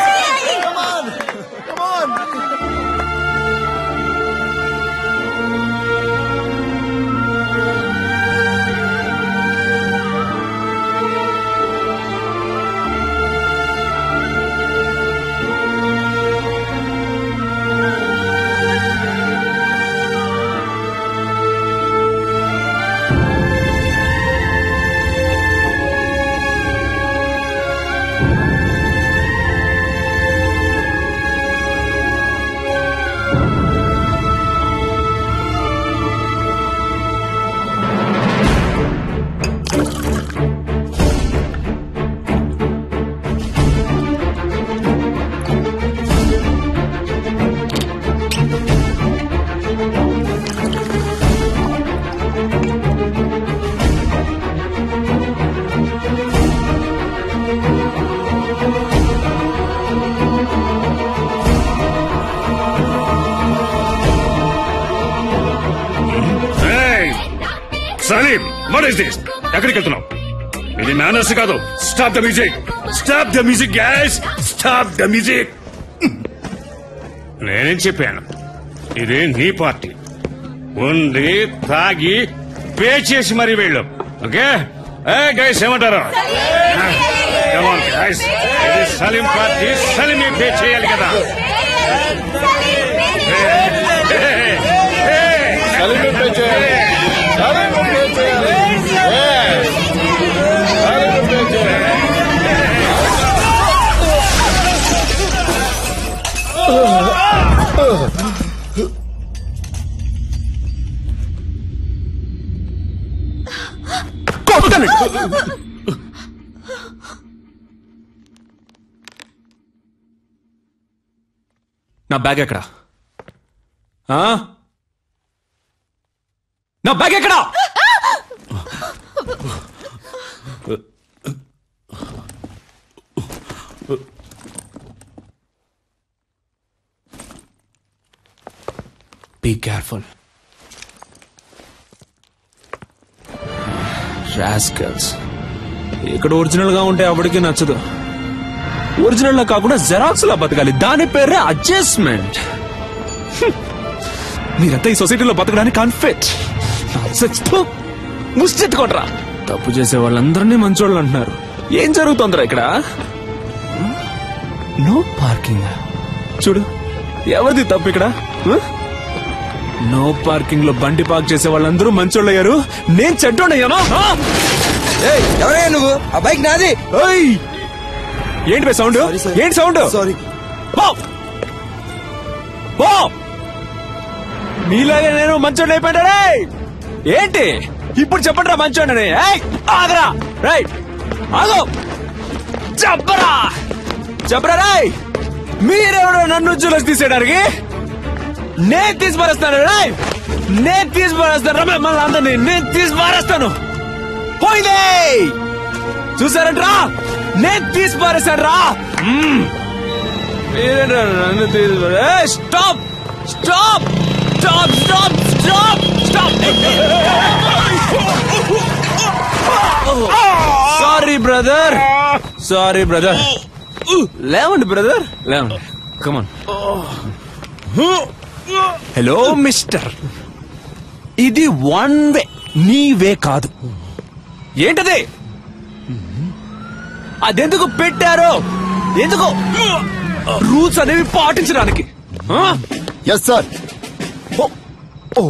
Salim what is this? ఎక్కడికి వెళ్తున్నావు? ఇది manners కాదు. Stop the music, stop the music guys, stop the music. నేనేం చెప్పాను? ఇది నీ party. ఉంది, తాగి పే చేసి మరీ వెళ్ళు. ఓకే గైస్, ఏమంటారు? గైస్, ఇది సలీం పార్టీ, సలీమే పే చేయాలి కదా. సలీమే పే చేయాలి, సలీమే పే చేయాలి. నా బ్యాగ్ ఎక్కడా? నా బ్యాగ్ ఎక్కడా? Be careful. రాస్కల్స్. ఇక్కడ ఒరిజినల్ గా ఉంటే అప్పటికి నచ్చదు. ఒరిజినల్ లా కాకుండా జెరాక్స్ లా బతకాలి. దాని పేరే అడ్జస్ట్మెంట్. మీరంతా ఈ సొసైటీలో బతకడానికి అన్ఫిట్. ముష్టెత్తుకోండ్రా. తప్పు చేసే వాళ్ళందరినీ మంచోళ్ళు అంటున్నారు. ఏం జరుగుతుందిరా ఇక్కడ? No parking. చూడు, ఎవరిది తప్పు ఇక్కడ? నో పార్కింగ్ లో బండి పార్క్ చేసే వాళ్ళందరూ మంచోళ్ళు అయ్యారు. నేను చెడ్డోడయ్యాను. ఎవరయ్యా నువ్వు? ఆ బైక్ నాది. ఏంటి సౌండ్? ఏంటి సౌండ్? సారీ. మీలాగే నేను మంచోడిని అయిపోయాడే. ఏంటి ఇప్పుడు చెప్పండి రా మంచోడని. ఆగరా, రైట్ ఆగో, చెప్పరా చెప్పరా రాయ్. మీరెవరో నన్ను జూలస్ తీసేయడానికి? నేను తీసి పారేస్తాను రాయ్, నేను తీసి పారేస్తాను. రమ్య మళ్ళీ అందరినీ నేను తీసి పారేస్తాను. పోయిందే చూసారంట్రా, నేను తీసి పారేస్తాను రా. మీరేంట్రా నన్ను తీసి? Stop stop stop stop stop stop. Sorry brother, sorry brother. లేవండి బ్రదర్, లేవండి. కమాన్. హలో మిస్టర్, ఇది వన్ వే, నీ వే కాదు. ఏంటది? అదెందుకు పెట్టారో? ఎందుకు? రూల్స్ అనేవి పాటించడానికి. Yes sir. ఓ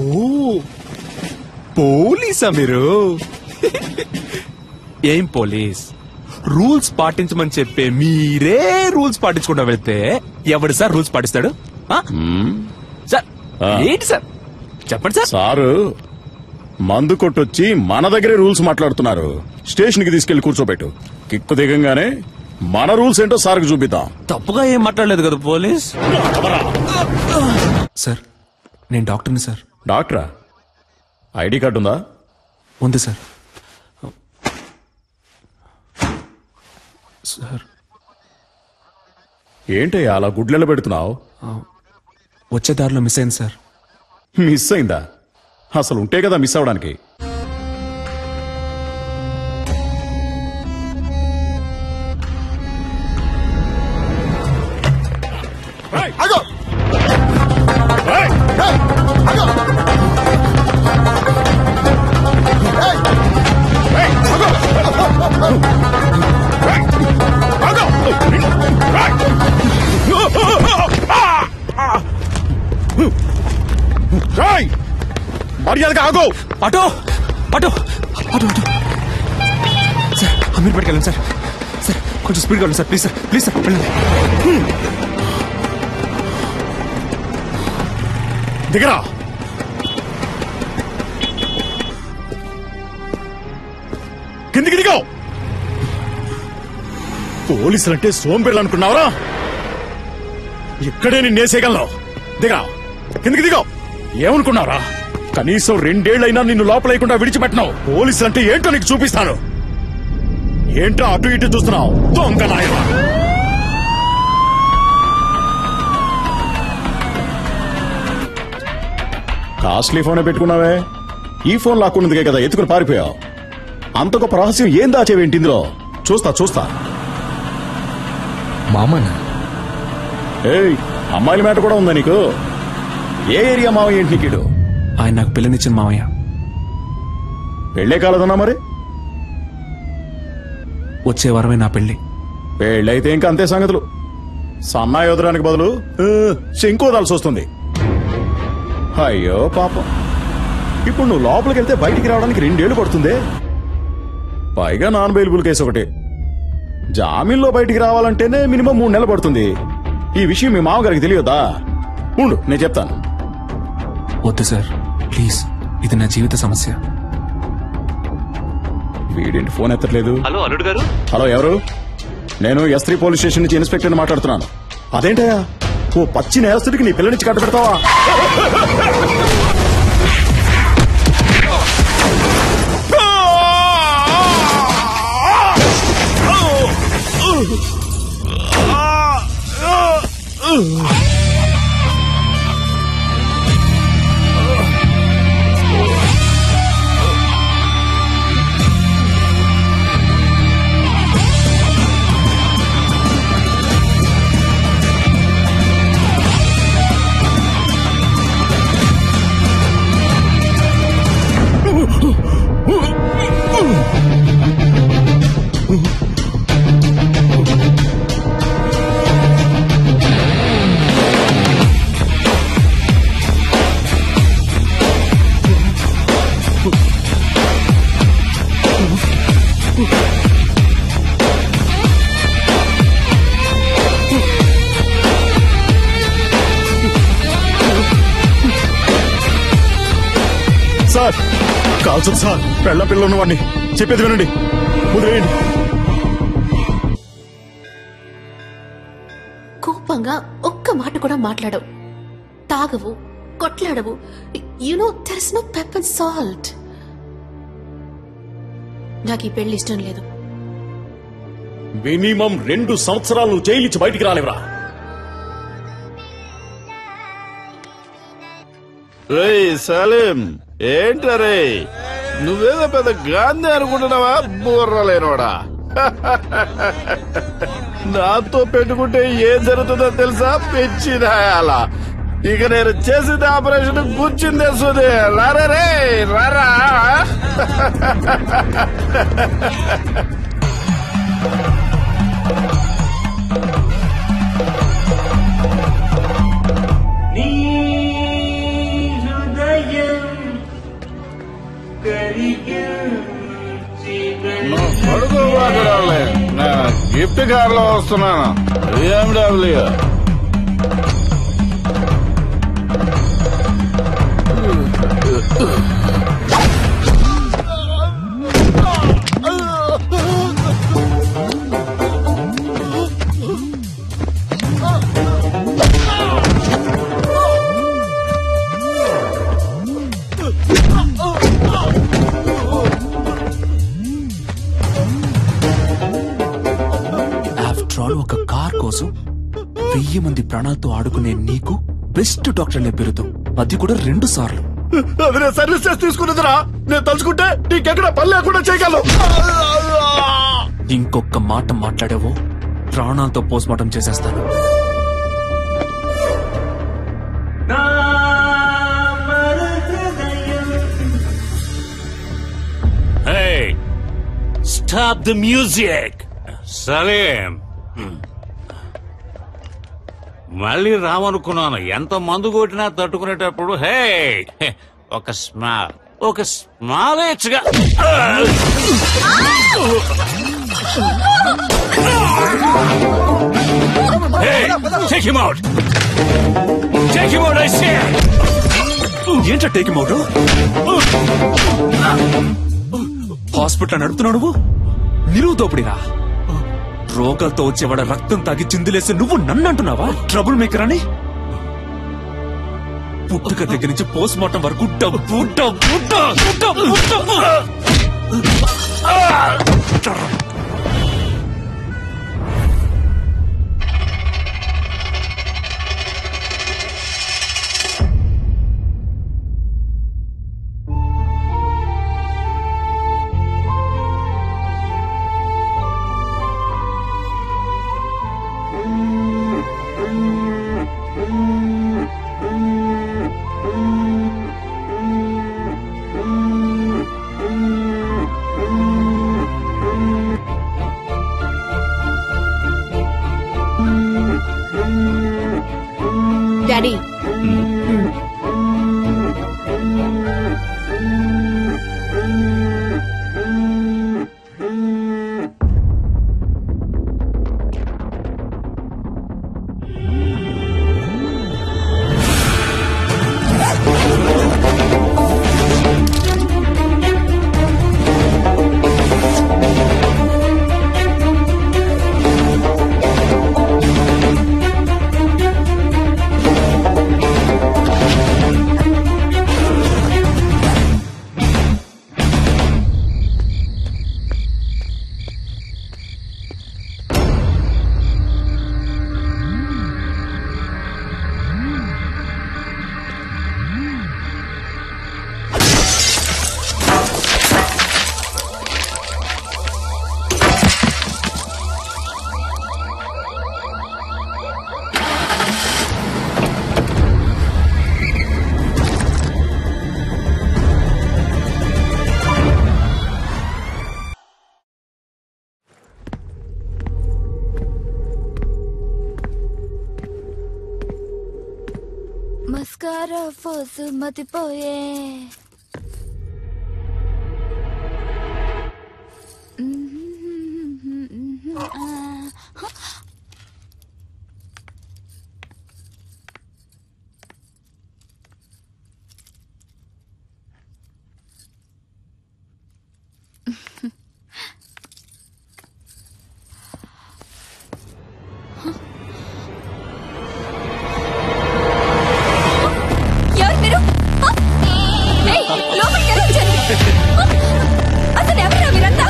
పోలీసా మీరు? ఏం పోలీస్? రూల్స్ పాటించమని చెప్పే మీరే రూల్స్ పాటించకుండా వెళ్తే ఎవడు సార్ రూల్స్ పాటిస్తాడు? సార్ ఏంటి సార్ చెప్పండి సార్. సారు మందు కొట్టొచ్చి మన దగ్గరే రూల్స్ మాట్లాడుతున్నారు. స్టేషన్ కి తీసుకెళ్లి కూర్చోబెట్టు. కిక్కు దిగంగానే మన రూల్స్ ఏంటో సార్కి చూపిద్దాం. తప్పుగా ఏం మాట్లాడలేదు కదా పోలీస్. సార్ నేను డాక్టర్ని సార్. డాక్టరా? ఐడి కార్డు ఉందా? ఉంది సార్. సార్ ఏంటయ్యా అలా గుడ్లెల పెడుతున్నావు? వచ్చే దారిలో మిస్ అయింది సార్. మిస్ అయిందా? అసలు ఉంటే కదా మిస్ అవడానికి. మర్యాదగా ఆగో. Auto auto auto auto sir, అమీర్పేటకి వెళ్ళండి సార్. సార్ కొంచెం స్పీడ్గా వెళ్ళండి sir, please sir, please sir వెళ్ళండి. దిగరా. కిందికి దిగో. పోలీసులంటే సోంబేర్లు అనుకున్నావరా? ఇక్కడే నేను నేసేయగలను. దిగా, కిందికి దిగో. ఏమనుకున్నావరా? కనీసం 2 ఏళ్లైనా నిన్ను లోపలేయకుండా విడిచిపెట్టినావు. పోలీసులంటే ఏంటో నీకు చూపిస్తాను. ఏంటో అటు ఇటు చూస్తున్నావు? దొంగ నాయనా. కాస్ట్లీ ఫోనే పెట్టుకున్నావే, ఈ ఫోన్ లాక్కున్నందుకే కదా ఎత్తుకుని పారిపోయావు. అంత గొప్ప రహస్యం ఏం దాచేవేంటి ఇందులో? చూస్తా మామనా? ఏయ్, అమ్మాయిల మ్యాటర్ కూడా ఉందా నీకు? ఏ ఏరియా మావయ్య ఏంటి నీకు? ఆయన నాకు పిల్లనిచ్చిన మావయ్య. పెళ్ళే కాలేదన్నా మరి? వచ్చే వారమే నా పెళ్లి. పెళ్ళైతే ఇంకా అంతే సంగతులు. సన్నాయి వదలడానికి బదులు శంకు వదాల్సి వస్తుంది. అయ్యో పాపం. ఇప్పుడు నువ్వు లోపలికి వెళ్తే బయటికి రావడానికి 2 ఏళ్లు పడుతుంది. పైగా నాన్ బెయిలబుల్ కేసు ఒకటి. జామీన్లో బయటికి రావాలంటేనే మినిమం 3 నెలలు పడుతుంది. ఈ విషయం మీ మామగారికి తెలియదా? ఉండు, నేను చెప్తాను. వద్దు సార్, ప్లీజ్, ఇది నా జీవిత సమస్య. వీడేంటి ఫోన్ ఎత్తట్లేదు? హలో అల్లుడు గారు. హలో, ఎవరు? నేను S3 పోలీస్ స్టేషన్ నుంచి ఇన్స్పెక్టర్ మాట్లాడుతున్నాను. అదేంటయ్యా, ఓ పచ్చి నేరస్తుడికి నీ పిల్లనిచ్చి కట్ట పెడతావా? సార్, కాల్చదు సార్. పెళ్ళ పిల్ల ఉన్నవాడిని. చెప్పేది వినండి, వదిలేయండి. కోపంగా ఒక్క మాట కూడా మాట్లాడవు, తాగవు, కొట్లాడవు. You know there is no pepper and salt. నాకు ఈ పెళ్లి ఇష్టం లేదు. మినిమం 2 సంవత్సరాలు నువ్వు జైలు నుంచి బయటికి రాలేవరా? సలీం, ఏంటరే నువ్వేదో పెద్ద గాంధీ అనుకుంటున్నావా? బుర్రలేనోడా. నాతో పెట్టుకుంటే ఏం జరుగుతుందో తెలుసా? పిచ్చినాయాలా. ఇక నేను చేసింది ఆపరేషన్ కూర్చుంది సుదే. రారే రారా. పడుకోబాకరాలే, నేను గిఫ్ట్ కార్ లో వస్తున్నాను. BMW. ఒక కార్ కోసం 1000 మంది ప్రాణాలతో ఆడుకునే నీకు బెస్ట్ డాక్టర్ అనే పేరుతో, అది కూడా 2 సార్లు. అది నేను సర్వీస్ చేసి తీసుకున్నదిరా. నేను తలుచుకుంటే నీకెక్కడ పని లేకుండా చేయగలను. ఇంకొక మాట మాట్లాడావో ప్రాణాలతో పోస్ట్మార్టం చేసేస్తాను. Stop the music. సలీం, మళ్ళీ రామనుకున్నాను. ఎంత మందు కొట్టినా తట్టుకునేటప్పుడు హే ఒక స్మాల్ ఇచ్చగా. ఏంటో టేక్ హిమ్ అవుట్. హాస్పిటల్ నడుపుతున్నావు నువ్వు. నిలువు దోపిడిరా. రోగాలతో వచ్చేవాడ రక్తం తాగి చిందులేసి నువ్వు నన్ను అంటున్నావా ట్రబుల్ మేకర్ అని? పుట్టుక దగ్గర నుంచి పోస్ట్ మార్టం వరకు డబ్బు డబ్బు డబ్బు డబ్బు. డాడీ మస్కారా ఫోసు మతిపోయే అసలు ఎవరు మీరంతా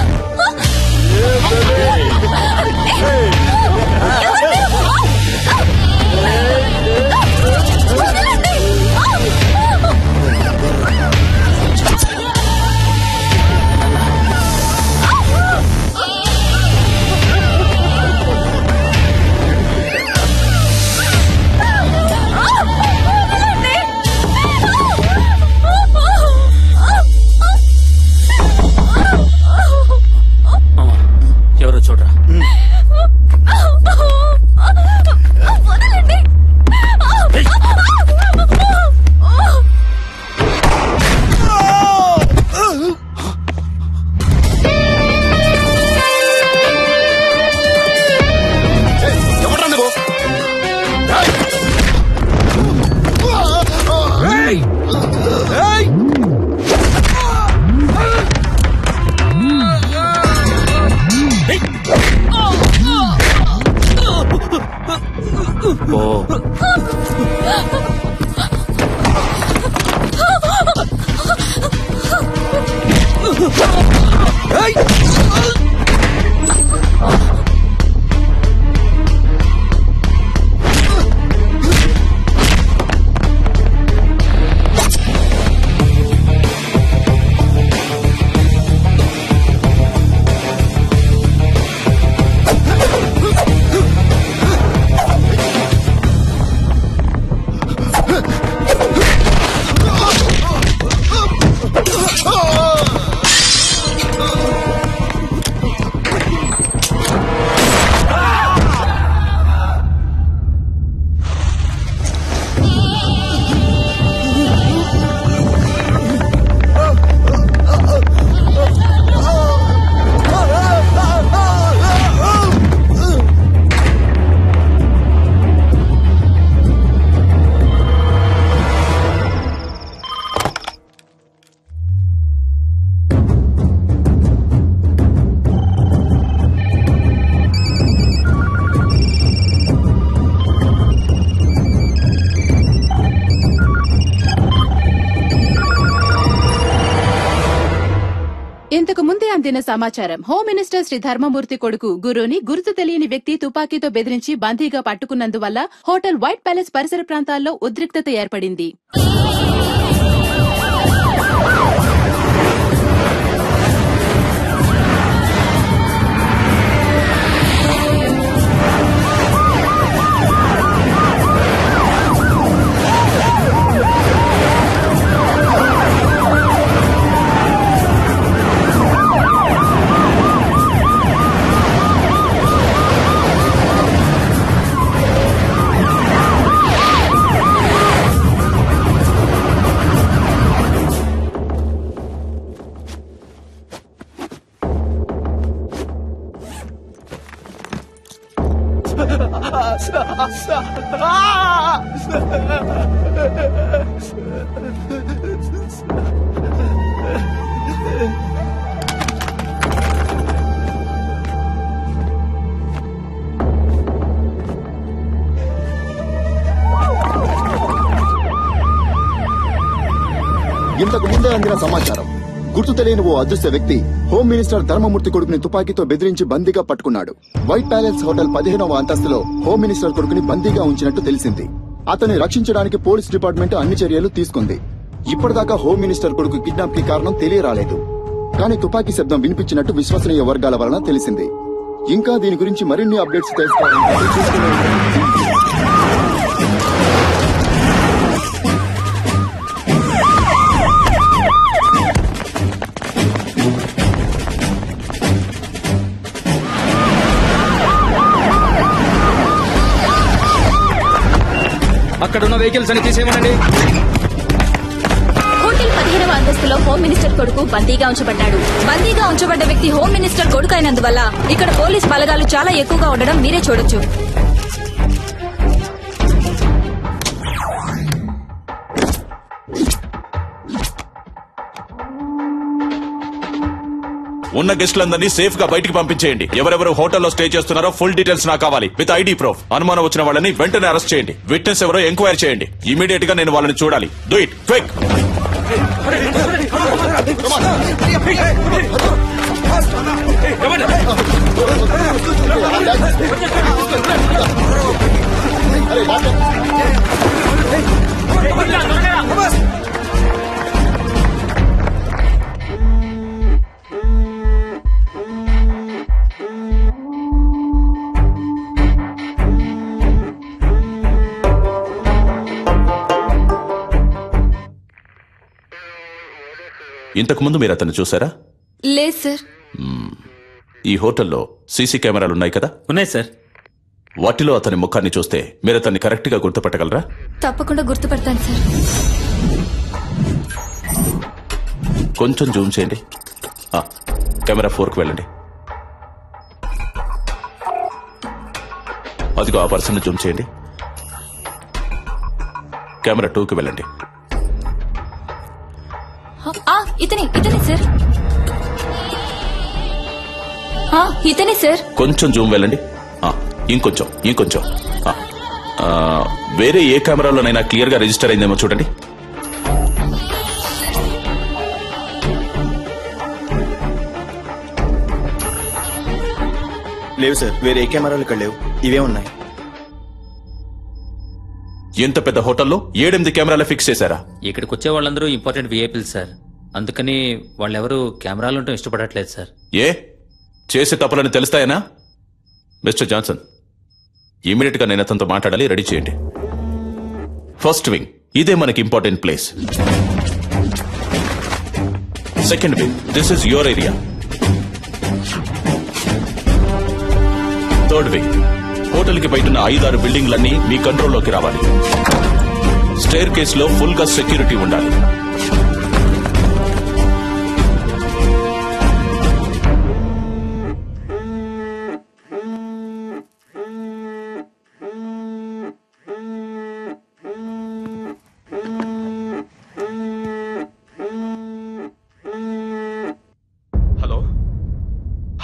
ఎవరో చూడరా. ఇంతకు ముందే అందిన సమాచారం. హోమ్ మినిస్టర్ శ్రీ ధర్మమూర్తి కొడుకు గురుని గుర్తు తెలియని వ్యక్తి తుపాకీతో బెదిరించి బందీగా పట్టుకున్నందువల్ల హోటల్ వైట్ ప్యాలెస్ పరిసర ప్రాంతాల్లో ఉద్రిక్తత ఏర్పడింది. ఇంతకు ముందే అందిన సమాచారం. గుర్తు తెలియని ఓ అదృశ్య వ్యక్తి హోమ్ మినిస్టర్ ధర్మమూర్తి కొడుకుని తుపాకీతో బెదిరించి బందీగా పట్టుకున్నాడు. వైట్ ప్యాలెస్ హోటల్ 15వ అంతస్తులో హోమ్ మినిస్టర్ కొడుకుని బందీగా ఉంచినట్టు తెలిసింది. అతన్ని రక్షించడానికి పోలీస్ డిపార్ట్మెంట్ అన్ని చర్యలు తీసుకుంది. ఇప్పటిదాకా హోమ్ మినిస్టర్ కొడుకు కిడ్నాప్ కి కారణం తెలియరాలేదు. కానీ తుపాకీ శబ్దం వినిపించినట్టు విశ్వసనీయ వర్గాల వలన తెలిసింది. ఇంకా దీని గురించి మరిన్ని అప్డేట్స్ తెలుసుకోవాలంటే అక్కడున్న వెహికల్స్ అని తీసేయమనండి. హోటల్ 15వ అంతస్తులో హోమ్ మినిస్టర్ కొడుకు బందీగా ఉంచబడ్డాడు. బందీగా ఉంచబడ్డ వ్యక్తి హోమ్ మినిస్టర్ కొడుకు అయినందువల్ల ఇక్కడ పోలీస్ బలగాలు చాలా ఎక్కువగా ఉండడం మీరే చూడొచ్చు. ఉన్న గెస్టులందరినీ సేఫ్ గా బయటికి పంపించేయండి. ఎవరెవరు హోటల్లో స్టే చేస్తున్నారో ఫుల్ డీటెయిల్స్ నాకు కావాలి విత్ ఐడి ప్రూఫ్. అనుమానం వచ్చిన వాళ్ళని వెంటనే అరెస్ట్ చేయండి. విట్నెస్ ఎవరో ఎంక్వైరీ చేయండి. ఇమీడియట్ గా నేను వాళ్ళని చూడాలి. Do it quick. ఇంతకు ముందు మీరు అతన్ని చూసారా? లేదు సార్. ఈ హోటల్లో సీసీ కెమెరాలు ఉన్నాయి కదా? ఉన్నాయి సార్. వాటిలో అతని ముఖాన్ని చూస్తే మీరు అతన్ని కరెక్ట్ గా గుర్తుపట్టగలరా? తప్పకుండా గుర్తుపడతాను సార్. కొంచెం జూమ్ చేయండి. కెమెరా 4కు వెళ్ళండి. అదిగో ఆ పర్సన్ జూమ్ చేయండి. కెమెరా 2కి వెళ్ళండి. ఇతనే సార్. ఇతనే సార్. కొంచెం జూమ్ వెళ్ళండి. ఇంకొంచెం వేరే ఏ కెమెరాలోనైనా క్లియర్ గా రిజిస్టర్ అయిందేమో చూడండి. లేవు సార్, వేరే ఏ కెమెరాలు ఇక్కడ లేవు. ఇవే ఉన్నాయి. ఎంత పెద్ద హోటల్లో 7-8 కెమెరాలు ఫిక్స్ చేశారా? ఇక్కడికి వచ్చే వాళ్ళందరూ ఇంపార్టెంట్ విఐపీలు సార్. అందుకని వాళ్ళెవరూ కెమెరాలు ఉంటూ ఇష్టపడట్లేదు సార్. ఏ చేసే తప్పులని తెలుస్తాయనా? మిస్టర్ జాన్సన్, ఇమీడియట్ గా నేను అతనితో మాట్లాడాలి. రెడీ చేయండి. ఫస్ట్ వింగ్, ఇదే మనకి important place. Second wing, this is your area. Third wing, hotel కి బయట 5-6 బిల్డింగ్లన్నీ మీ కంట్రోల్లోకి రావాలి. స్టేర్ కేస్ లో ఫుల్ గా సెక్యూరిటీ ఉండాలి.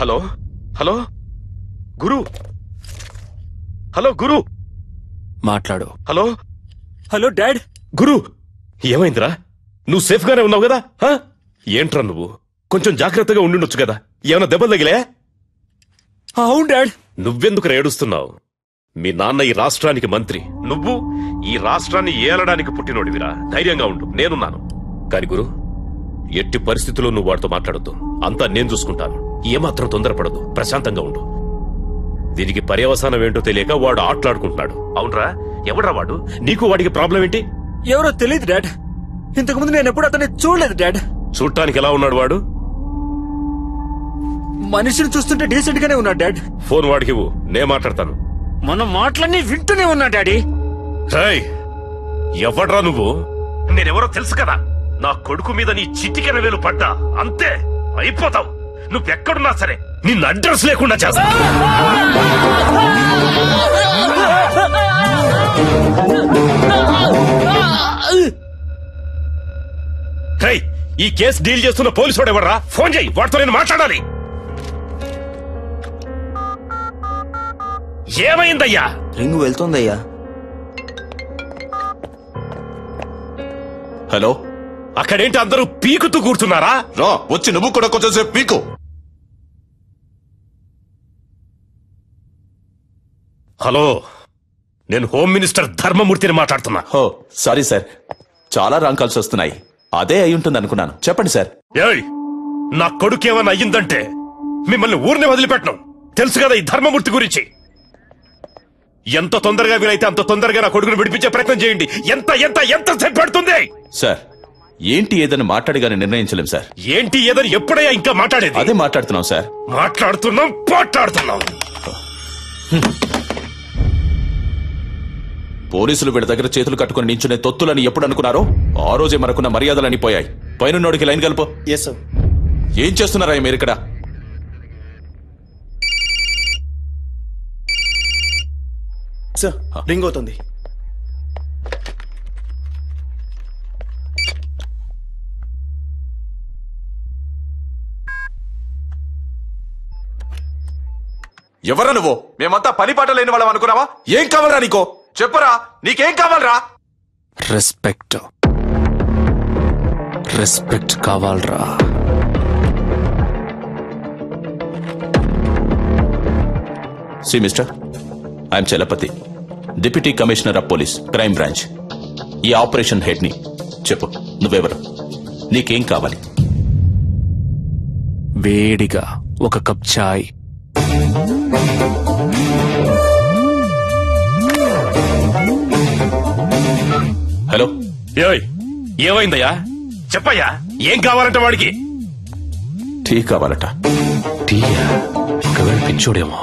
హలో హలో గురు, హలో గురు, మాట్లాడు. Hello hello dad. గురు, ఏమైందిరా? నువ్వు సేఫ్ గానే ఉన్నావు కదా? ఏంట్రా నువ్వు? కొంచెం జాగ్రత్తగా ఉండుండొచ్చు కదా. ఏమైనా దెబ్బలు తగిలే? అవును డాడ్. నువ్వెందుకు ఏడుస్తున్నావు? మీ నాన్న ఈ రాష్ట్రానికి మంత్రి, నువ్వు ఈ రాష్ట్రాన్ని ఏలడానికి పుట్టినోడివిరా. ధైర్యంగా ఉండు, నేనున్నాను. కాని గురు, ఎట్టి పరిస్థితుల్లో నువ్వు వాడితో మాట్లాడొద్దు. అంతా నేను చూసుకుంటాను. ఏమాత్రం తొందరపడదు, ప్రశాంతంగా ఉండు. దీనికి పర్యవసానం ఏంటో తెలియక వాడు ఆటలాడుకుంటున్నాడు. అవునరా? ఎవడ్రా వాడు? నీకు వాడికి ప్రాబ్లం ఏంటి? ఎవరో తెలియదు డాడ్. ఇంతకుముందు నేను ఎప్పుడు అతన్ని చూడలేదు డాడ్. చూడటానికి ఎలా ఉన్నాడు వాడు? మనిషిని చూస్తుంటే డీసెంట్ గానే ఉన్నాడు డాడ్. ఫోన్ వాడికి ఇవ్వు, నే మాట్లాడతాను. మన మాటలన్నీ వింటూనే ఉన్నా డాడీ. ఎవడ్రా నువ్వు? నేనెవరో తెలుసు కదా. నా కొడుకు మీద నీ చిటికెన వేలు పడ్డా అంతే, అయిపోతావు. నువ్వెక్కడున్నా సరే నిన్ను అడ్రస్ లేకుండా చేస్తా. ఈ కేసు డీల్ చేస్తున్న పోలీసు వాడు ఎవర్రా? ఫోన్ చేయి, వాడితో నేను మాట్లాడాలి. ఏమైందయ్యా? రింగు వెళ్తుందయ్యా. హలో, అక్కడేంటి అందరూ పీకుతూ కూర్చున్నారా? రా వచ్చి నువ్వు కూడా కొంచెం సేపు పీకు. హలో, నేను హోమ్ మినిస్టర్ ధర్మమూర్తిని మాట్లాడుతున్నా. హో సారీ సార్, చాలా రాంగ్ కాల్స్ వస్తున్నాయి. అదే అయి ఉంటుంది అనుకున్నాను. చెప్పండి సార్. ఏయ్, నా కొడుకు ఏమైనా అయ్యిందంటే మిమ్మల్ని ఊరిని వదిలిపెట్టను. తెలుసు కదా ఈ ధర్మమూర్తి గురించి. ఎంత తొందరగా వీలైతే అంత తొందరగా నా కొడుకును విడిపించే ప్రయత్నం చేయండి. ఎంత ఎంత ఎంత సేపు పడుతుంది? సార్, ఏంటి ఏదని మాట్లాడిగానే నిర్ణయించలేం సార్. ఏంటి ఏదని ఎప్పుడయ్యా ఇంకా మాట్లాడేది? అదే మాట్లాడుతున్నాం సార్. మాట్లాడుతున్నాం. పోలీసులు వీళ్ళ దగ్గర చేతులు కట్టుకుని నించునే తొత్తులని ఎప్పుడు అనుకున్నారో ఆ రోజే మనకున్న మర్యాదలని పోయాయి. పైనున్నోడికి లైన్ కలుపు. ఏం చేస్తున్నారా మీరు ఇక్కడ? సార్, రింగ్ అవుతుంది. ఎవరా నువ్వు? మేమంతా పని పాట లేని వాళ్ళం అనుకున్నావా? ఏం కావాలరా నీకో? చెప్పరా, నీకేం కావాలరా? రెస్పెక్ట్ కావాలరా. See mister, I'm Chalapathi, deputy commissioner of police, crime branch. ఈ ఆపరేషన్ హెడ్ ని. చెప్పు, నువ్వెవరు? నీకేం కావాలి? వేడిగా ఒక కప్ చాయ్. హలో, ఏమైందయ్యా? చెప్పయ్యా, ఏం కావాలంట వాడికి? టీ కావాలట. టీయా? ఒకవేళ పిచ్చోడేమో.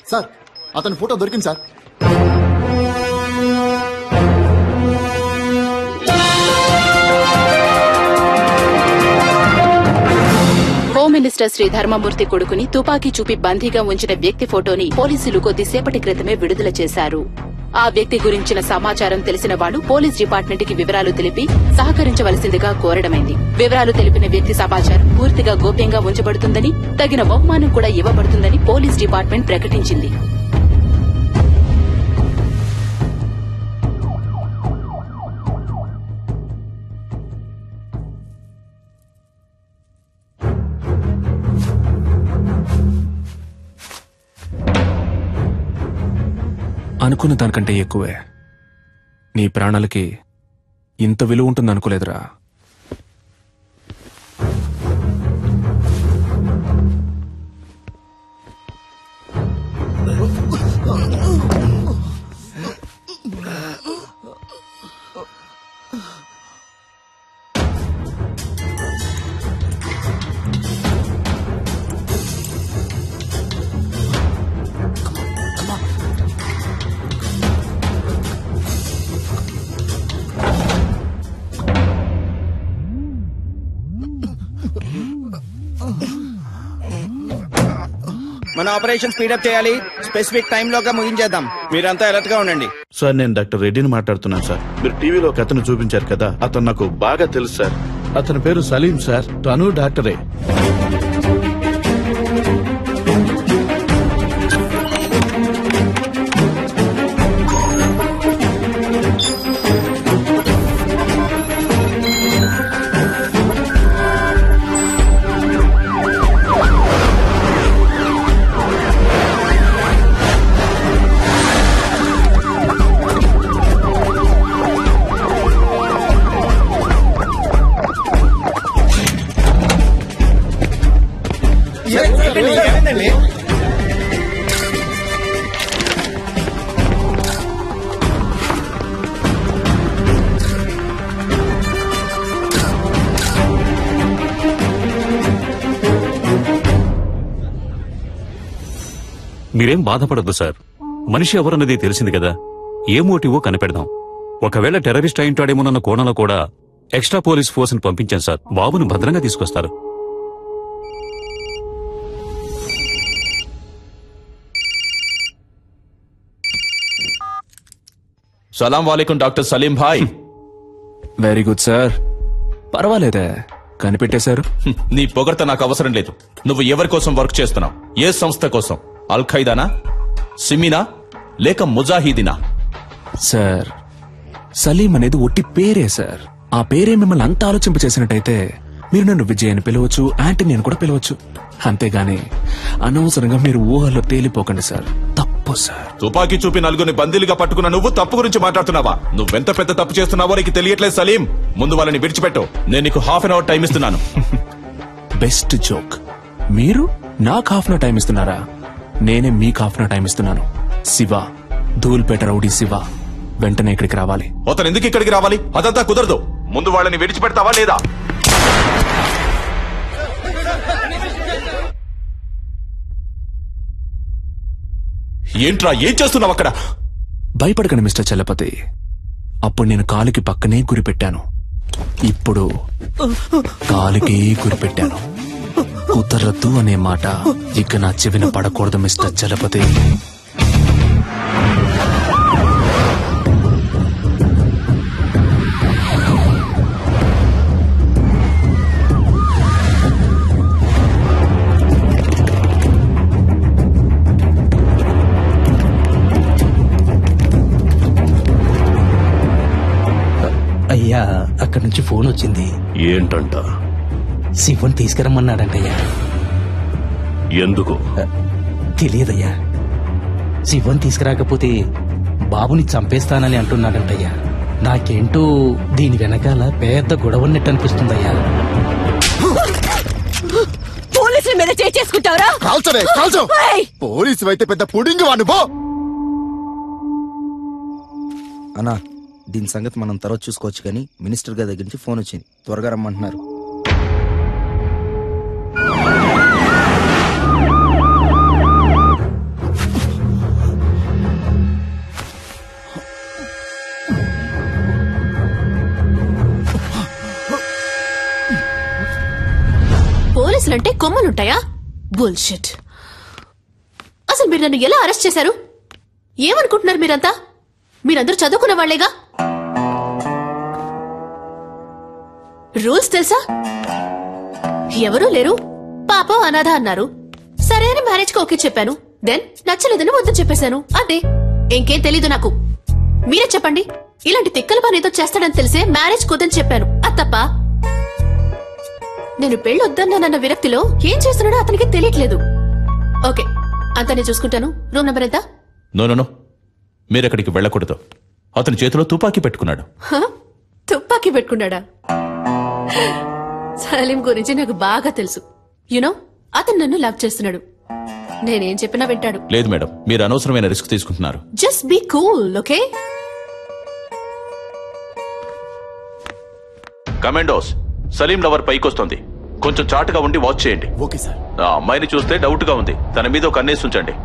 సార్, అతని ఫోటో దొరికింది సార్. హోమ్ మినిస్టర్ శ్రీ ధర్మమూర్తి కొడుకుని తుపాకీ చూపి బందీగా ఉంచిన వ్యక్తి ఫోటోని పోలీసులు కొద్దిసేపటి క్రితమే విడుదల చేశారు. ఆ వ్యక్తి గురించిన సమాచారం తెలిసిన వాళ్లు పోలీస్ డిపార్ట్మెంట్ కి వివరాలు తెలిపి సహకరించవలసిందిగా కోరడమైంది. వివరాలు తెలిపిన వ్యక్తి సమాచారం పూర్తిగా గోప్యంగా ఉంచబడుతుందని, తగిన బహుమానం కూడా ఇవ్వబడుతుందని పోలీస్ డిపార్ట్మెంట్ ప్రకటించింది. అనుకున్న దానికంటే ఎక్కువే. నీ ప్రాణాలకి ఇంత విలువ ఉంటుందనుకోలేదురా. మన ఆపరేషన్ స్పీడప్ చేయాలి. స్పెసిఫిక్ టైం లోగా ముగించేద్దాం. మీరంతా అలర్ట్ గా ఉండండి. సార్ నేను డాక్టర్ రెడ్డిని మాట్లాడుతున్నాను సార్. మీరు టీవీలో ఒక అతను చూపించారు కదా, అతను నాకు బాగా తెలుసు సార్. అతని పేరు సలీం సార్. తను డాక్టరే. మీరేం బాధపడద్దు సార్. మనిషి ఎవరన్నది తెలిసింది కదా, ఏ మోటివో కనిపెడదాం. ఒకవేళ టెర్రరిస్ట్ అయింటాడేమోనన్న కోణంలో కూడా ఎక్స్ట్రా పోలీస్ ఫోర్స్ ని పంపించాం సార్. బాబును భద్రంగా తీసుకొస్తారు. సలాం వాలేకుం doctor Salim bhai. Very good sir. పర్వాలేదే, కనిపెట్టేశారు. నీ పొగడ్త నాకు అవసరం లేదు. నువ్వు ఎవరి కోసం వర్క్ చేస్తున్నావు? ఏ సంస్థ కోసం? అల్ ఖైదానా, సిమినా, లేక ముజాహిదీనా? సార్, సలీం అనేది ఒట్టి పేరే సార్. ఆ పేరే మిమ్మల్ని అంత ఆలోచింప చేసినట్టయితే మీరు నన్ను విజయ్ అని పిలవచ్చు, యాంటనీ అని కూడా పిలవచ్చు. అంతేగాని అనవసరంగా మీరు ఊహల్లో తేలిపోకండి సార్. తప్పు సార్. తుపాకీ చూపి నలుగురిని బందీలుగా పట్టుకున్న నువ్వు తప్పు గురించి మాట్లాడుతున్నావా? నువ్వెంత పెద్ద తప్పు చేస్తున్నావో నీకు తెలియట్లేదు సలీం. ముందు వాళ్ళని విడిచిపెట్టు. నేను నీకు హాఫ్ అన్ అవర్ టైం ఇస్తున్నాను. Best joke. మీరు నాకు హాఫ్ అన్ అవర్ టైం ఇస్తున్నారా? నేనే మీకు హాఫ్ అన్ అవర్ టైం ఇస్తున్నాను. శివ, ధూల్పేట రౌడీ శివ వెంటనే ఇక్కడికి రావాలి. అతను ఎందుకు ఇక్కడికి రావాలి? అదంతా కుదరదు. ముందు వాళ్ళని విడిచిపెడతావా లేదా? ఏంట్రా, ఏం చేస్తున్నావు అక్కడ? భయపడకండి మిస్టర్ చలపతి. అప్పుడు నేను కాలుకి పక్కనే గురిపెట్టాను. ఇప్పుడు కాలుకే గురిపెట్టాను. కుదరద్దు అనే మాట ఇక నా చెవిన పడకూడదు మిస్టర్ చలపతి. అయ్యా, అక్కడి నుంచి ఫోన్ వచ్చింది. ఏంటంట? శివన్ తీసుకురమ్మన్నాడంటయ్యా. ఎందుకు తెలియదయ్యా. శివన్ తీసుకురాకపోతే బాబుని చంపేస్తానని అంటున్నాడంటయ్యా. నాకేంటో దీని వెనకాల పెద్ద గొడవన్నట్టు అనిపిస్తుందయ్యా. పోలీసుల మీద చేసుకుంటావరా? పోలీసు అయితే పెద్ద పుడింగి వాడు. అన్నా, దీని సంగతి మనం తర్వాత చూసుకోవచ్చు, కానీ మినిస్టర్ గారి దగ్గర నుంచి ఫోన్ వచ్చింది. త్వరగా రమ్మంటున్నారు. పోలీసులంటే కొమ్మలుంటాయా? బుల్షిట్. అసలు మీరు నన్ను ఎలా అరెస్ట్ చేశారు? ఏమనుకుంటున్నారు మీరంతా? మీరందరూ చదువుకున్న వాళ్లేగా. రూల్స్ తెలుసా? ఎవరూ లేరు, పాపం అనాథ అన్నారు. సరే అని మ్యారేజ్ కి ఓకే చెప్పాను. దెన్ నచ్చలేదని వద్దని చెప్పేశాను. అదే, ఇంకేం తెలీదు నాకు. మీరే చెప్పండి. ఇలాంటి తిక్కల పని ఏదో చేస్తాడని తెలిసే మ్యారేజ్ కుదని చెప్పాను. అది తప్ప? నేను పెళ్ళొద్దన్నానన్న విరక్తిలో ఏం చేస్తున్నాడో అతనికి తెలియట్లేదు. ఓకే, అంతా నేను చూసుకుంటాను. రూమ్ నెంబర్ ఎంత? నో, మీరెక్కడికి వెళ్ళకూడదు. అతని చేతిలో తుపాకీ పెట్టుకున్నాడు. తుపాకీ పెట్టుకున్నాడా? సలీం గురించి నాకు బాగా తెలుసు. యునో, అతను నన్ను లవ్ చేస్తున్నాడు. నేనేం చెప్పినా వింటాడు. లేదు మేడం, మీరు అనవసరమైన రిస్క్ తీసుకుంటున్నారు. Just be cool, okay? Commandos, Salim lover పైకొస్తుంది. కొంచెం చాటుగా ఉండి వాచ్ చేయండి. Okay sir. ఆ అమ్మాయిని చూస్తే డౌట్ గా ఉంది. తన మీద ఒక కన్నేసి ఉంచండి.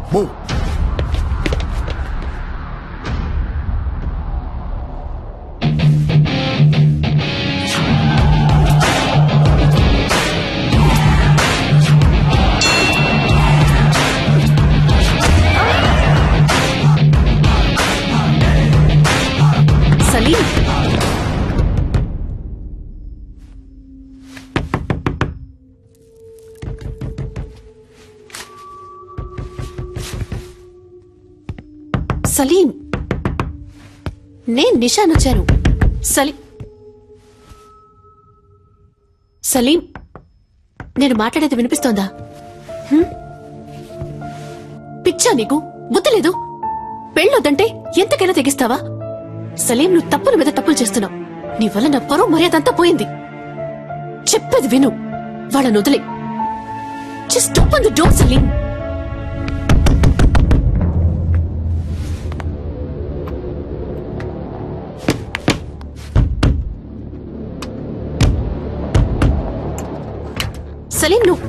సలీం, నేను నిషాన్ వచ్చాను. సలీం, నేను మాట్లాడేది వినిపిస్తోందా? పిచ్చా నీకు? బుద్ధి లేదు? పెళ్ళొద్దంటే ఎంతకైనా తెగిస్తావా? సలీం, నువ్వు తప్పుల మీద తప్పులు చేస్తున్నావు. నీ వల్ల నా పరువు మర్యాదంతా పోయింది. చెప్పేది విను, వాళ్ళని వదిలే. Just open the door Salim. Salim, నువ్వు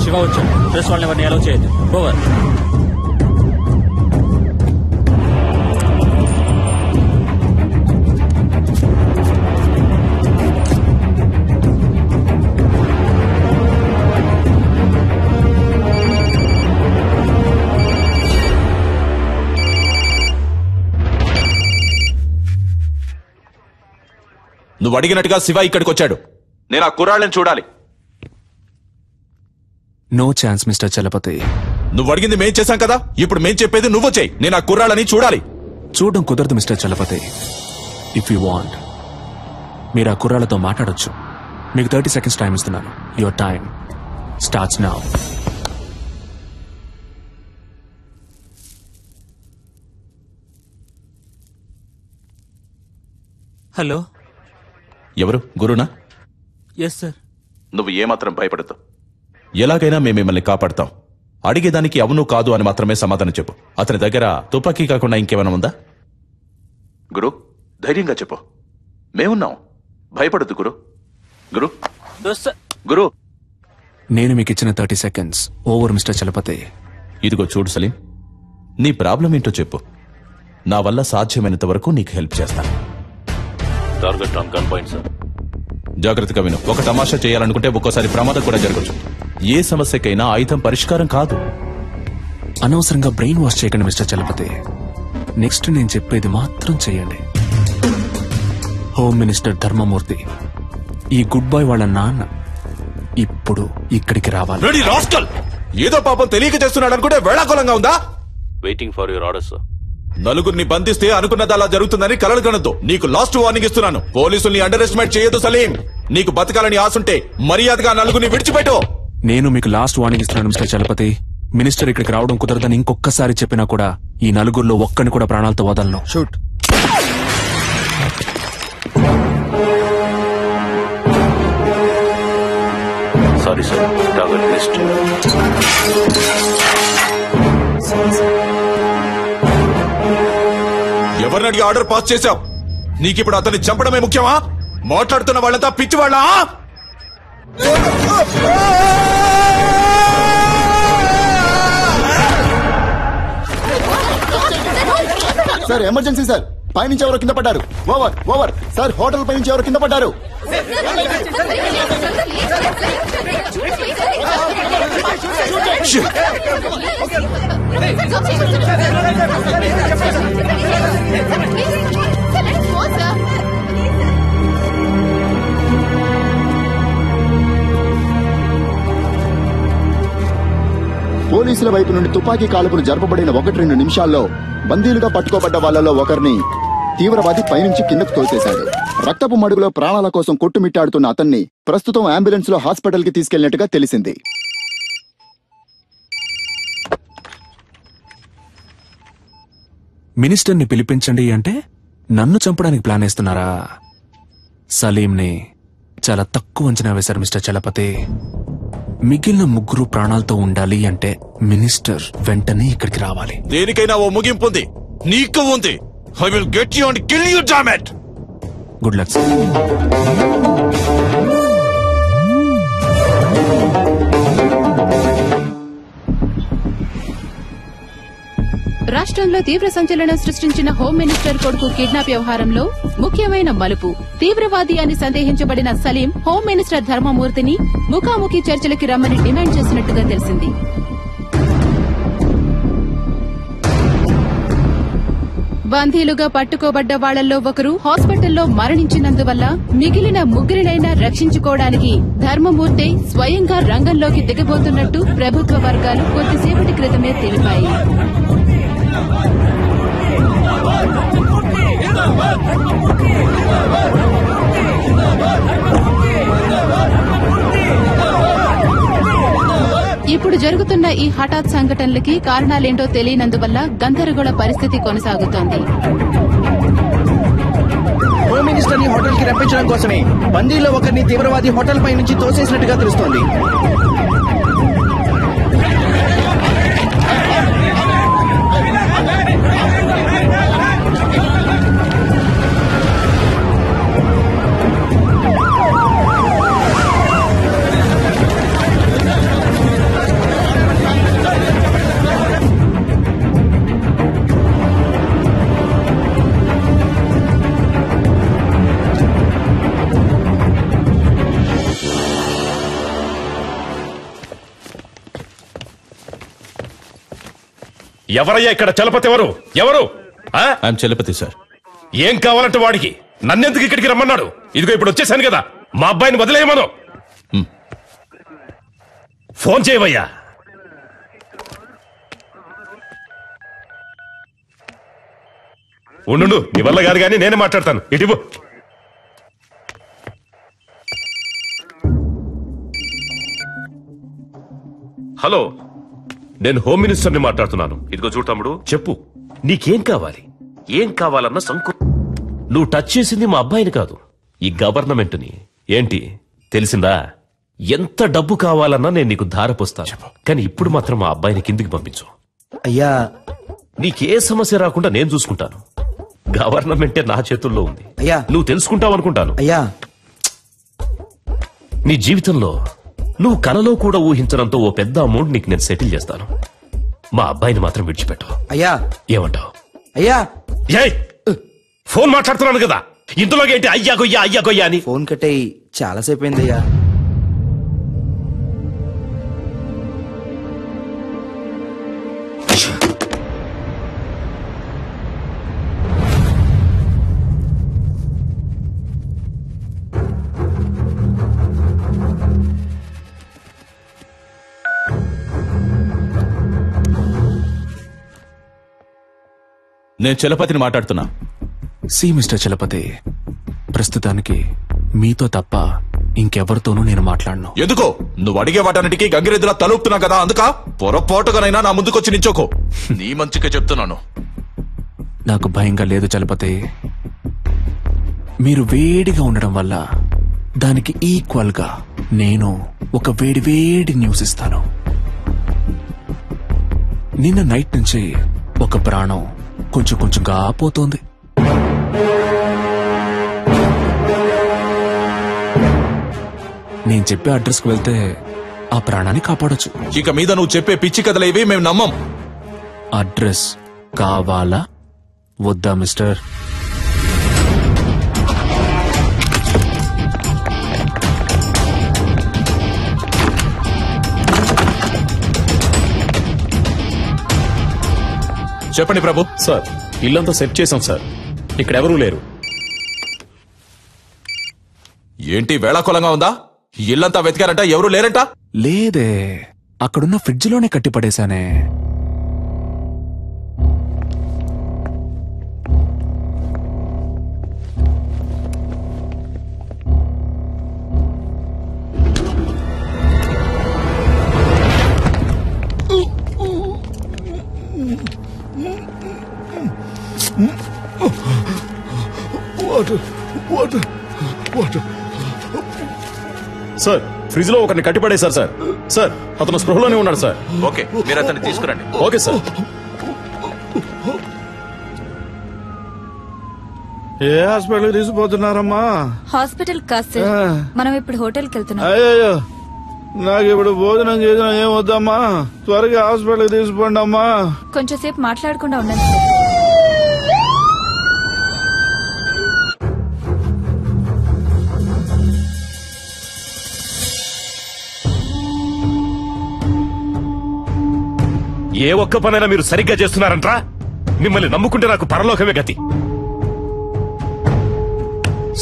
శివ వచ్చాడు. ప్రెస్ వాళ్ళని ఎవరిని అలౌ చేయొద్దు. ఓవర్. నువ్వు అడిగినట్టుగా శివ ఇక్కడికి వచ్చాడు. నేను ఆ కుర్రాళ్ళని చూడాలి. No chance mister Chalapati. నువ్వు అడిగింది మేం చేశాం కదా, ఇప్పుడు మేం చెప్పేది నువ్వు చేయి. నేను ఆ కుర్రాళ్ళని చూడాలి. చూడడం కుదరదు mister Chalapathi. If you want మీరు ఆ కుర్రాళ్ళతో మాట్లాడొచ్చు. మీకు 30 seconds టైం ఇస్తున్నాను. Your time starts now. Hello, ఎవరు? గురునా? Yes sir. నువ్వు ఏమాత్రం భయపడద్దు. ఎలాగైనా మేము మిమ్మల్ని కాపాడతాం. అడిగేదానికి అవును కాదు అని మాత్రమే సమాధానం చెప్పు. అతని దగ్గర తుపాకీ కాకుండా ఇంకేమైనా ఉందా? గురు, ధైర్యంగా చెప్పు. మేమున్నాం, భయపడద్దు గురు. గురు గురు నేను మీకు ఇచ్చిన 30 seconds ఓవర్ మిస్టర్ చలపతి. ఇదిగో చూడు సలీం, నీ ప్రాబ్లం ఏంటో చెప్పు. నా వల్ల సాధ్యమైనంత వరకు నీకు హెల్ప్ చేస్తాను. Target on gun point sir. జాగ్రత్తగా విను. ఒక తమాషా చేయాలనుకుంటే ఒక్కోసారి ప్రమాదం కూడా జరగచ్చు. ఏ సమస్యకైనా ఆయుధం పరిష్కారం కాదు. అనవసరంగా బ్రెయిన్ వాష్ చేయకండి మిస్టర్ చలపతి. నెక్స్ట్ నేను చెప్పేది మాత్రం చెయ్యండి. హోమ్ మినిస్టర్ ధర్మమూర్తి, ఈ గుడ్ బాయ్ వాళ్ళ నాన్న ఇప్పుడు ఇక్కడికి రావాలి. ఏదో పాపం తెలియక చేస్తున్నాడు అనుకుంటే వేళాకోళంగా ఉందా? Waiting for your order sir. నలుగురిని బంధిస్తే అనుకున్నది అలా జరుగుతుందని కలలు కనొద్దు. నీకు లాస్ట్ వార్నింగ్ ఇస్తున్నాను. పోలీసుల్ని అండర్ ఎస్టిమేట్ చేయొద్దు సలీం. నీకు బతకాలని ఆశుంటే మర్యాదగా నలుగురిని విడిచిపెట్టు. నేను మీకు లాస్ట్ వార్నింగ్ ఇస్తున్నాను మిస్టర్ చలపతి. మినిస్టర్ ఇక్కడికి రావడం కుదరదని ఇంకొకసారి చెప్పినా కూడా ఈ నలుగురిలో ఒక్కని కూడా ప్రాణాలతో వదలను. Shoot. Sorry sir, target list. ఎవరిని అడిగి ఆర్డర్ పాస్ చేశావు? నీకిప్పుడు అతన్ని చంపడమే ముఖ్యమా? మాట్లాడుతున్న వాళ్ళంతా పిచ్చి వాళ్ళ? Sir emergency sir. పైనుంచి ఎవరో కింద పడ్డారు. Over over sir. హోటల్ పైనుంచి ఎవరో కింద పడ్డారు. పోలీసుల వైపు నుండి తుపాకీ కాల్పులు జరపబడిన 1-2 నిమిషాల్లో బందీలుగా పట్టుకోబడ్డ వాళ్లలో ఒకరిని తీవ్రవాది పైనుంచి కిందకు తోసేశాడు. రక్తపు మడుగులో ప్రాణాల కోసం కొట్టుమిట్టాడుతున్న అతన్ని ప్రస్తుతం అంబులెన్స్ లో హాస్పిటల్ కి తీసుకెళ్లినట్టుగా తెలిసింది. మినిస్టర్ని పిలిపించండి అంటే నన్ను చంపడానికి ప్లాన్ వేస్తున్నారా? సలీంని చాలా తక్కువ అంచనా వేశారు మిస్టర్ చలపతి. మిగిలిన ముగ్గురు ప్రాణాలతో ఉండాలి అంటే మినిస్టర్ వెంటనే ఇక్కడికి రావాలి. దేనికైనా ఓ ముగింపు ఉంది. నీకు ఉంది. I will get you and kill you, damn it. Good luck sir. Raj రాష్ట్రంలో తీవ్ర సంచలనం సృష్టించిన హోం మినిస్టర్ కొడుకు కిడ్నాప్ వ్యవహారంలో ముఖ్యమైన మలుపు. తీవ్రవాది అని సందేహించబడిన సలీం హోం మినిస్టర్ ధర్మమూర్తిని ముఖాముఖి చర్చలకి రమ్మని డిమాండ్ చేసినట్టుగా తెలిసింది. బందీలుగా పట్టుకోబడ్డ వాళ్లలో ఒకరు హాస్పిటల్లో మరణించినందువల్ల మిగిలిన ముగ్గురినైనా రక్షించుకోవడానికి ధర్మమూర్తి స్వయంగా రంగంలోకి దిగబోతున్నట్టు ప్రభుత్వ వర్గాలు కొద్దిసేపటి క్రితమే తెలిపాయి. ఇప్పుడు జరుగుతున్న ఈ హఠాత్ సంఘటనలకి కారణాలేంటో తెలియనందువల్ల గందరగోళ పరిస్థితి కొనసాగుతోంది. హోమ్ మినిస్టర్ ని హోటల్ కి రప్పించడం కోసమే బందీలో ఒకరిని తీవ్రవాది హోటల్ పై నుంచి తోసేసినట్టుగా తెలుస్తోంది. ఎవరయ్యా ఇక్కడ చలపతి? ఎవరు ఎవరు? I'm Chalapathi sir. ఏం కావాలంటే వాడికి? నన్నెందుకు ఇక్కడికి రమ్మన్నాడు? ఇదిగో ఇప్పుడు వచ్చేసాను కదా, మా అబ్బాయిని వదిలేయమను. ఫోన్ చేయవయ్యా. ఉండు, నీ వల్ల గారు కానీ నేనే మాట్లాడతాను. ఇటు హలో, నేను హోమ్ మినిస్టర్ని మాట్లాడుతున్నాను. ఇదిగో చూడు తమ్ముడు, చెప్పు నీకేం కావాలి? ఏం కావాలన్న సంకు నువ్వు టచ్ చేసింది మా అబ్బాయిని కాదు, ఈ గవర్నమెంట్ని. ఏంటి తెలిసిందా? ఎంత డబ్బు కావాలన్నా నేను నీకు ధారపోస్తాను, కానీ ఇప్పుడు మాత్రం మా అబ్బాయిని కిందికి పంపించు. అయ్యా, నీకే సమస్య రాకుండా నేను చూసుకుంటాను. గవర్నమెంటే నా చేతుల్లో ఉంది. అయ్యా, నువ్వు తెలుసుకుంటావు అనుకుంటాను. అయ్యా, నీ జీవితంలో నువ్వు కలలో కూడా ఊహించడంతో ఓ పెద్ద అమౌంట్ నీకు నేను సెటిల్ చేస్తాను. మా అబ్బాయిని మాత్రం విడిచిపెట్టు. అయ్యా, ఏమంటావు? అయ్యా, ఫోన్ మాట్లాడుతున్నాను కదా, ఇందులోకి ఏంటి అయ్యా గొయ్యా అయ్యా గొయ్యా అని? ఫోన్ కట్టేయి, చాలాసేపు అయిందయ్యా. నేను చలపతిని మాట్లాడుతున్నా. సి మిస్టర్ చలపతి, ప్రస్తుతానికి మీతో తప్ప ఇంకెవరితోనూ నేను మాట్లాడను. ఎందుకో? నువ్వు అడిగే వాటన్నిటికీ గంగిరెద్దులా తలుపుతున్నా కదా, అందుక పొరపాటుగానైనా నా ముందుకొచ్చి నించోకో. నీ మంచిగా చెప్తున్నాను. నాకు భయంగా లేదు చలపతి. మీరు వేడిగా ఉండడం వల్ల దానికి ఈక్వల్ గా నేను ఒక వేడి న్యూస్ ఇస్తాను. నిన్న నైట్ నుంచి ఒక ప్రాణం కొంచెంగా పోతోంది. నేను చెప్పే అడ్రస్ కు వెళ్తే ఆ ప్రాణాన్ని కాపాడొచ్చు. ఇక మీద నువ్వు చెప్పే పిచ్చి కథలు ఇవి మేము నమ్మం. అడ్రస్ కావాలా వద్దా మిస్టర్? చెప్పండి ప్రభు. సార్, ఇల్లంతా సెట్ చేశాం సార్, ఇక్కడ ఎవరూ లేరు. ఏంటి వేళాకోళంగా ఉందా? ఇల్లంతా వెతికారంట, ఎవరూ లేరంట? లేదే, అక్కడున్న ఫ్రిడ్జ్ లోనే కట్టిపడేశానే. సార్, ఫ్రిడ్జ్ లో ఒకరిని కట్టిపడేశారు సార్. సార్, అతను స్పృహలోనే ఉన్నాడు సార్. ఓకే, మీరు అతన్ని తీసుకురండి. Okay sir. ఏ హాస్పిటల్ తీసుకుపోతున్నారమ్మా? హాస్పిటల్ కాదు సార్, మనం ఇప్పుడు హోటల్కి వెళ్తున్నాం. అయ్యో, నాకు ఇప్పుడు భోజనం చేసిన ఏం వద్దమ్మా, త్వరగా హాస్పిటల్కి తీసుకోండి అమ్మా. కొంచెం సేపు మాట్లాడకుండా ఉండండి. ఏ ఒక్క పనైనా మీరు సరిగ్గా చేస్తున్నారంట్రా? మిమ్మల్ని నమ్ముకుంటే నాకు పరలోకమే గతి.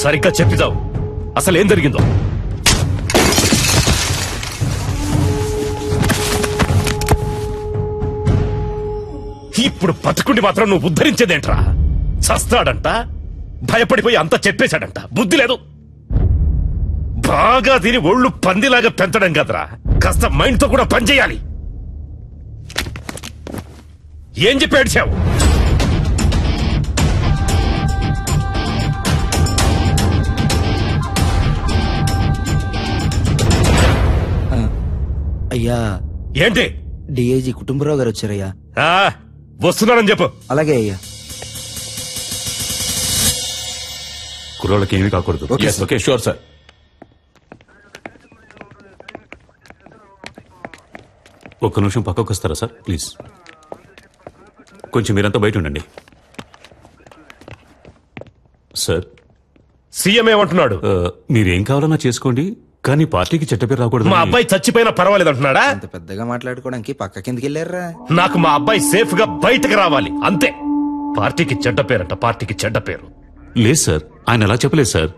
సరిగ్గా చెప్పిదావు, అసలు ఏం జరిగిందో. ఇప్పుడు బతుకుండి మాత్రం నువ్వు ఉద్ధరించేదేంట్రా? చస్తాడంట, భయపడిపోయి అంతా చెప్పేశాడంట. బుద్ధి లేదు. బాగా తిని ఒళ్ళు పందిలాగా పెంచడం కదరా, కాస్త మైండ్తో కూడా పనిచేయాలి. ఏం చెప్పి ఏడ్చావు? అయ్యా ఏంటి? డిఐజీ కుటుంబరావు గారు వచ్చారయ్యా. వస్తున్నానని చెప్పు. అలాగే అయ్యా. కుర్రోళ్ళకి ఏమీ కాకూడదు. Okay sure sir. ఒక్క నిమిషం పక్కకు వస్తారా సార్ ప్లీజ్? కొంచెం మీరంతా బయట ఉండండి. సార్, సీఎం ఏమంటున్నాడు? మీరేం కావాలన్నా చేసుకోండి, కానీ పార్టీకి చెడ్డ పేరు రాకూడదు. మా అబ్బాయి చచ్చిపోయినా పర్వాలేదు అంటున్నాడా? అంత పెద్దగా మాట్లాడుకోవడానికి పక్క కిందకి వెళ్ళారా? నాకు మా అబ్బాయి సేఫ్ గా బయటకు రావాలి అంతే. పార్టీకి చెడ్డ పేరంట, పార్టీకి చెడ్డ పేరు. లేదు సార్, ఆయన అలా చెప్పలేదు సార్.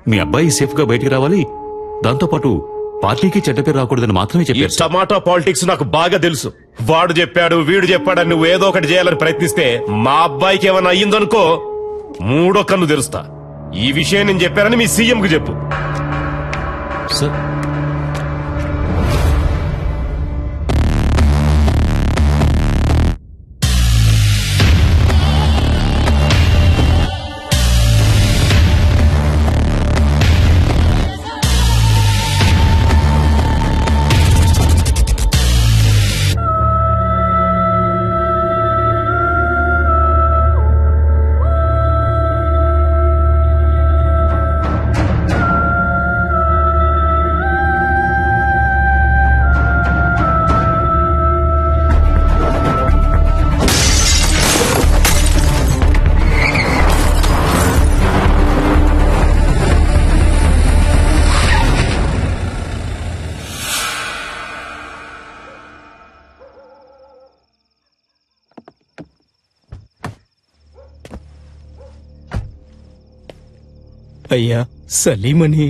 మీ అబ్బాయి సేఫ్ గా బయటికి రావాలి, దాంతోపాటు పార్టీకి చెడ్డ పేరు రాకూడదని మాత్రమే ఈ చెప్పారు. టమాటా పాలిటిక్స్ నాకు బాగా తెలుసు. వాడు చెప్పాడు, వీడు చెప్పాడని నువ్వు ఏదో ఒకటి చేయాలని ప్రయత్నిస్తే మా అబ్బాయికి ఏమైనా అయ్యిందనుకో మూడో కన్ను తెరుస్తా. ఈ విషయం నేను చెప్పానని మీ సీఎం కు చెప్పు. సార్, అయ్యా సలీమని,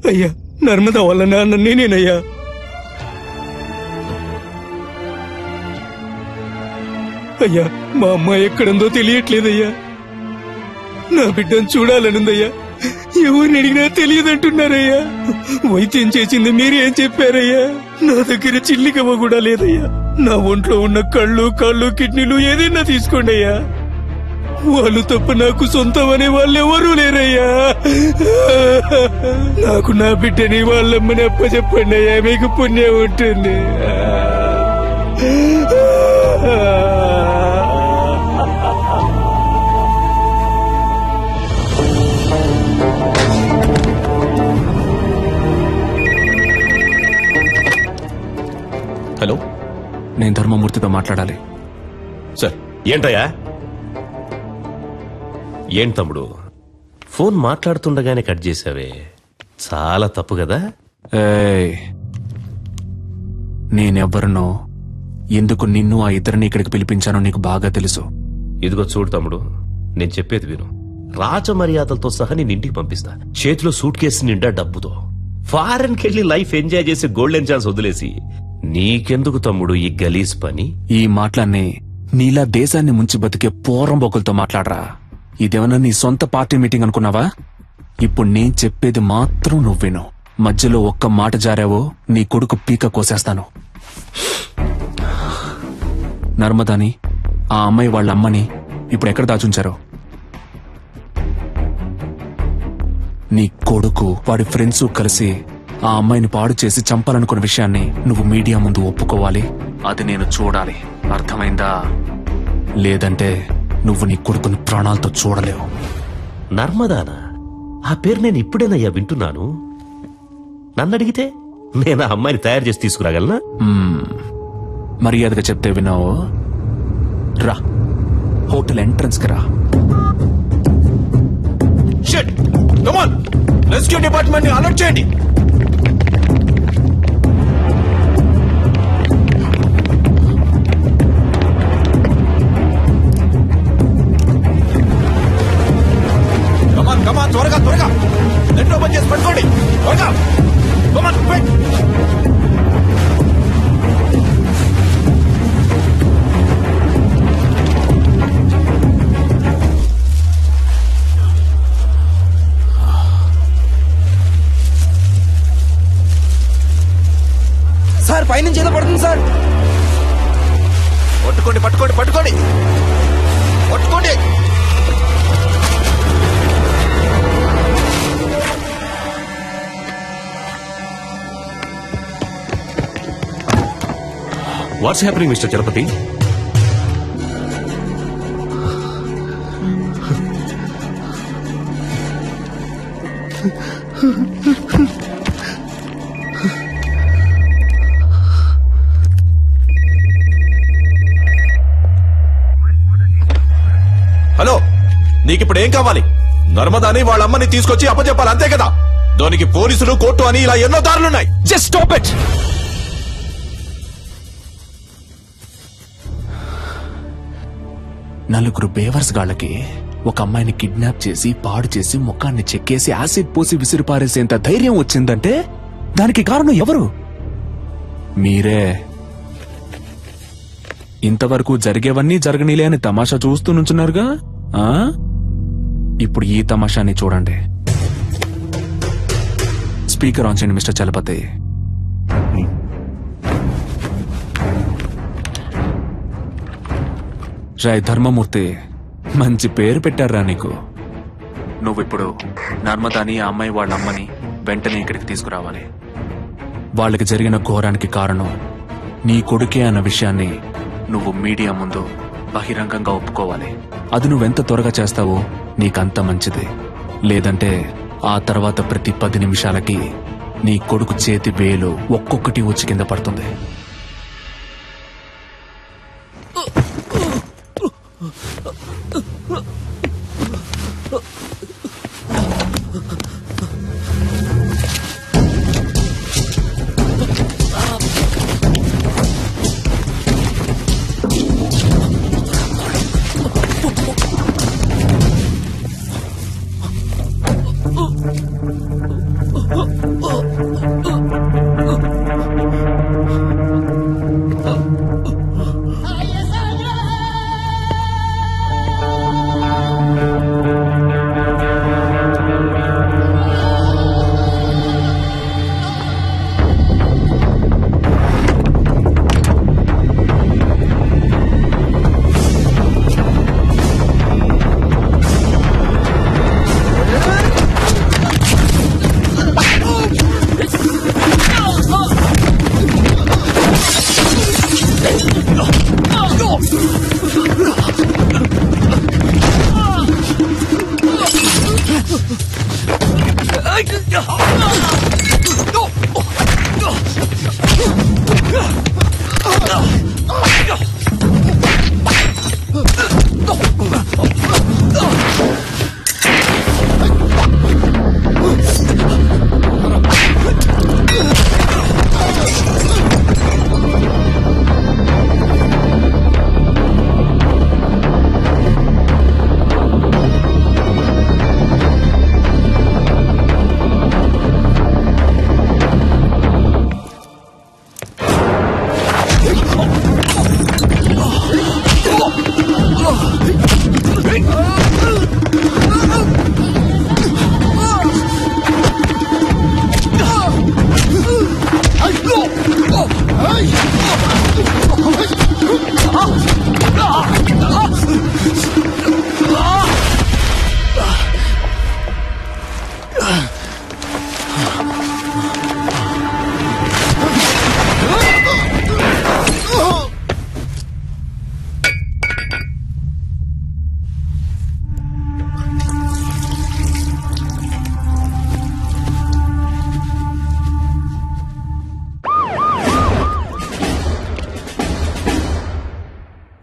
అయ్యా నర్మదా వాళ్ళ నాన్న నేనేనయ్యా. అయ్యా మా అమ్మాయి ఎక్కడుందో తెలియట్లేదయ్యా. నా బిడ్డను చూడాలనుందయ్యా. ఎవరిని అడిగినా తెలియదంటున్నారయ్యా. వైద్యం చేసింది మీరే ఏం చెప్పారయ్యా? నా దగ్గర చిల్లికవ్వ కూడా లేదయ్యా. నా ఒంట్లో ఉన్న కళ్ళు కిడ్నీలు ఏదైనా తీసుకోండి అయ్యా. వాళ్ళు తప్ప నాకు సొంతం అనే వాళ్ళు ఎవరూ లేరయ్యా. నాకు నా బిడ్డని వాళ్ళమ్మని అప్పచెప్పండి అయ్యా, మీకు పుణ్యం ఉంటుంది. హలో, నేను ధర్మమూర్తితో మాట్లాడాలి. సార్. ఏంటయ్యా? ఏం తమ్ముడు, ఫోన్ మాట్లాడుతుండగానే కట్ చేసావే, చాలా తప్పు కదా? నేనెవ్వరినో, ఎందుకు నిన్ను ఆ ఇద్దరిని ఇక్కడికి పిలిపించానో నీకు బాగా తెలుసు. ఇదిగో చూడు తమ్ముడు, నేను చెప్పేది విను. రాజమర్యాదలతో సహా నేను ఇంటికి పంపిస్తా, చేతిలో సూట్ కేసు నిండా డబ్బుతో. ఫారెన్కి వెళ్ళి లైఫ్ ఎంజాయ్ చేసి గోల్డెన్ ఛాన్స్ వదిలేసి నీకెందుకు తమ్ముడు ఈ గలీజ్ పని? ఈ మాటలన్నీ నీలా దేశాన్ని ముంచి బతికే పోరంబోకులతో మాట్లాడరా. ఇదేమన్నా నీ సొంత పార్టీ మీటింగ్ అనుకున్నావా? ఇప్పుడు నేను చెప్పేది మాత్రం నువ్వు విను. మధ్యలో ఒక్క మాట జారావో నీ కొడుకు పీక కోసేస్తాను. నర్మదాని, ఆ అమ్మాయి వాళ్ళ అమ్మని ఇప్పుడు ఎక్కడ దాచుంచారో? నీ కొడుకు వాడి ఫ్రెండ్స్ కలిసి ఆ అమ్మాయిని పాడు చేసి చంపాలనుకున్న విషయాన్ని నువ్వు మీడియా ముందు ఒప్పుకోవాలి. అది నేను చూడాలి, అర్థమైందా? లేదంటే నువ్వు నీ కొడుకుని ప్రాణాలతో చూడలేవు. నర్మదానా? ఆ పేరు నేను ఇప్పుడేనయ్యా వింటున్నాను. నన్ను అడిగితే నేను ఆ అమ్మాయిని తయారు చేసి తీసుకురాగలనా? మర్యాదగా చెప్తే విన్నావు. రా, హోటల్ ఎంట్రన్స్ కి రా. Shit come on, rescue department ని అలర్ట్ చేయండి. కమాన్ త్వరగా త్వరగా నెట్ ఓపెన్ చేసి పట్టుకోండి. త్వరగా కమాన్ క్విక్. సార్ పైనుంచి ఏదో పడుతుంది సార్. పట్టుకోండి పట్టుకోండి పట్టుకోండి పట్టుకోండి. What's happening mister Chalapathi? Hello, నీకిప్పుడు ఏం కావాలి? నర్మదాని వాళ్ళ అమ్మని తీసుకొచ్చి అప్పచెప్పాలి, అంతే కదా? దానికి పోలీసులు, కోర్టు అని ఇలా ఎన్నో దారులున్నాయి. Just stop it. నలుగురు బేవర్స్ గాళ్ళకి ఒక అమ్మాయిని కిడ్నాప్ చేసి పాడు చేసి ముఖాన్ని చెక్కేసి యాసిడ్ పోసి విసిరిపారేసేంత ధైర్యం వచ్చిందంటే దానికి కారణం ఎవరు? మీరే. ఇంతవరకు జరిగేవన్నీ జరగనీలే అని తమాషా చూస్తూ నుంచున్నారుగా. ఇప్పుడు ఈ తమాషాని చూడండి. స్పీకర్ ఆన్ చేయండి మిస్టర్ చలపతి. రాయ్ ధర్మమూర్తి, మంచి పేరు పెట్టారా నీకు. నువ్విప్పుడు నర్మదాని, ఆ అమ్మాయి వాళ్ళ అమ్మని వెంటనే ఇక్కడికి తీసుకురావాలి. వాళ్ళకి జరిగిన ఘోరానికి కారణం నీ కొడుకే అన్న విషయాన్ని నువ్వు మీడియా ముందు బహిరంగంగా ఒప్పుకోవాలి. అది నువ్వెంత త్వరగా చేస్తావో నీకంత మంచిది. లేదంటే ఆ తర్వాత ప్రతి 10 నిమిషాలకి నీ కొడుకు చేతి వేలు ఒక్కొక్కటి వచ్చి కింద పడుతుంది.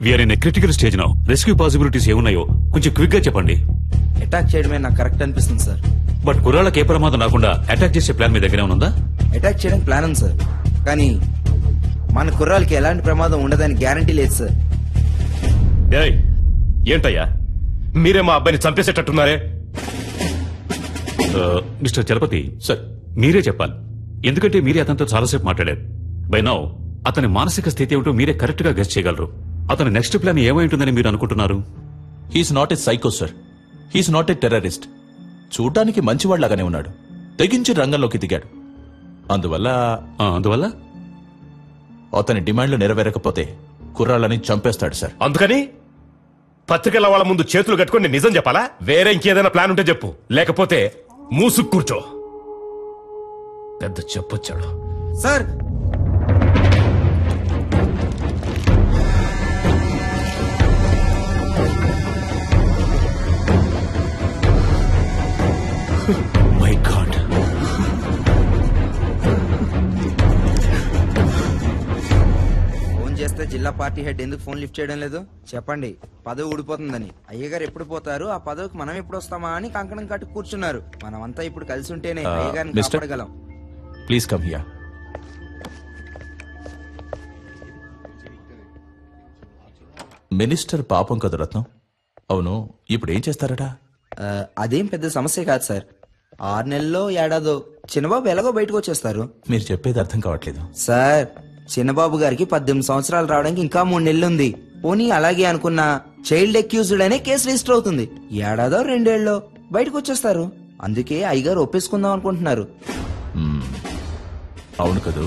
We are in critical stage now. Rescue possibilities ఏమున్నాయో కొంచెం క్విక్ గా చెప్పండి. అటాక్ చేయడమే నాకు కరెక్ట్ అనిపిస్తుంది సార్. బట్ కుర్రాళ్ళకి ఏ ప్రమాదం రాకుండా అటాక్ చేసే ప్లాన్ మీ దగ్గర ఉందా? అటాక్ చేయడానికి ప్లాన్ ఉంది సార్, కానీ మన కుర్రాళ్ళకి ఎలాంటి ప్రమాదం ఉండదని గ్యారంటీ లేదు సార్. ఏంటయ్యా మీరే మా అబ్బాయిని చంపేసేటట్టున్నారే? మిస్టర్ చలపతి సార్, మీరే చెప్పాలి. ఎందుకంటే మీరే అతనితో చాలాసేపు మాట్లాడారు. బై నౌ అతని మానసిక స్థితి ఏమిటో మీరే కరెక్ట్ గా గెస్ చేయగలరు. అతని నెక్స్ట్ ప్లాన్ ఏమై ఉంటుందని మీరు అనుకుంటున్నారు? He's not a psycho sir, he's not a terrorist. చూడటానికి మంచివాళ్లాగానే ఉన్నాడు, తెగించి రంగంలోకి దిగాడు. అందువల్ల అతని డిమాండ్లు నెరవేరకపోతే కుర్రాళ్ళని చంపేస్తాడు సార్. అందుకని పత్రికల వాళ్ళ ముందు చేతులు కట్టుకుని నిజం చెప్పాలా? వేరే ఇంకేదైనా ప్లాన్ ఉంటే చెప్పు, లేకపోతే మూసుకు కూర్చో. పెద్ద చెప్పొచ్చాడు సార్. మై గాడ్, ఫోన్ చేస్తే జిల్లా పార్టీ హెడ్ ఎందుకు ఫోన్ లిఫ్ట్ చేయడం లేదు చెప్పండి. పదవి ఊడిపోతుందని. అయ్యగారు ఎప్పుడు పోతారు, ఆ పదవికి మనం ఎప్పుడు వస్తామా అని కంకణం కట్టు కూర్చున్నారు. మనమంతా ఇప్పుడు కలిసి ఉంటేనే అయ్యగారిని కాపాడగలం. Please come here. మినిస్టర్ పాపం కదా రత్నం. అవును, ఇప్పుడు ఏం చేస్తారట? అదేం పెద్ద సమస్య కాదు సార్. 6 నెలల్లో ఏడాదో చిన్నబాబు ఎలాగో బయటకు వచ్చేస్తారు. మీరు చెప్పేది అర్థం కావట్లేదు సార్. చిన్నబాబు గారికి 18 సంవత్సరాలు రావడానికి ఇంకా 3 నెలలు ఉంది. పోనీ అలాగే అనుకున్న చైల్డ్ అక్యూజ్డ్ అనే కేసు రిజిస్టర్ అవుతుంది. ఏడాదో 2 ఏళ్ళలో బయటకు వచ్చేస్తారు. అందుకే అయ్యగారు ఒప్పేసుకుందాం అనుకుంటున్నారు. అవును కదూ?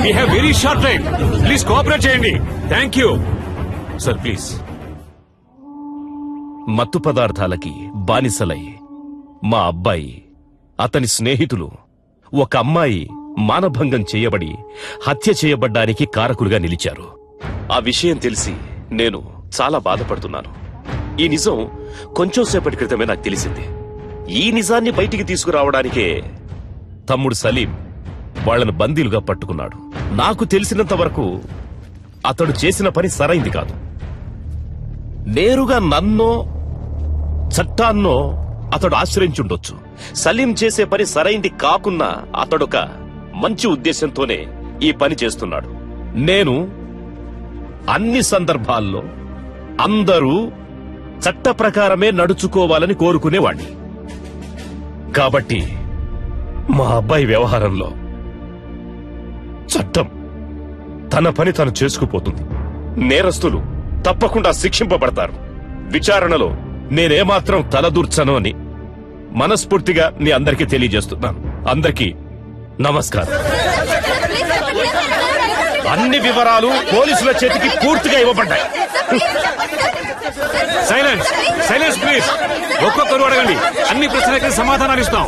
We have very short time. Please cooperate చేయండి. Thank you. Sir, please. మత్తు పదార్థాలకి బానిసలై మా అబ్బాయి, అతని స్నేహితులు, ఒక అమ్మాయి మానభంగం చేయబడి హత్య చేయబడ్డానికి కారకులుగా నిలిచారు. ఆ విషయం తెలిసి నేను చాలా బాధపడుతున్నాను. ఈ నిజం కొంచెం సేపటి క్రితమే నాకు తెలిసింది. ఈ నిజాన్ని బయటికి తీసుకురావడానికే తమ్ముడు సలీం వాళ్లను బందీలుగా పట్టుకున్నాడు. నాకు తెలిసినంత వరకు అతడు చేసిన పని సరైంది కాదు. నేరుగా నన్నో చట్టాన్నో అతడు ఆశ్రయించుండొచ్చు. సలీం చేసే పని సరైంది కాకున్నా అతడొక మంచి ఉద్దేశంతోనే ఈ పని చేస్తున్నాడు. నేను అన్ని సందర్భాల్లో అందరూ చట్ట ప్రకారమే నడుచుకోవాలని కోరుకునేవాణ్ణి. కాబట్టి మా అబ్బాయి వ్యవహారంలో చట్టం తన పని తను చేసుకుపోతుంది. నేరస్తులు తప్పకుండా శిక్షింపబడతారు. విచారణలో నేనేమాత్రం తలదూర్చను అని మనస్ఫూర్తిగా మీ అందరికీ తెలియజేస్తున్నాను. అందరికీ నమస్కారం. అన్ని వివరాలు పోలీసుల చేతికి పూర్తిగా ఇవ్వబడ్డాయి. Silence, silence please. ఒక్కొక్కరు అడగండి, అన్ని ప్రశ్నలకి సమాధానాలు ఇస్తాం.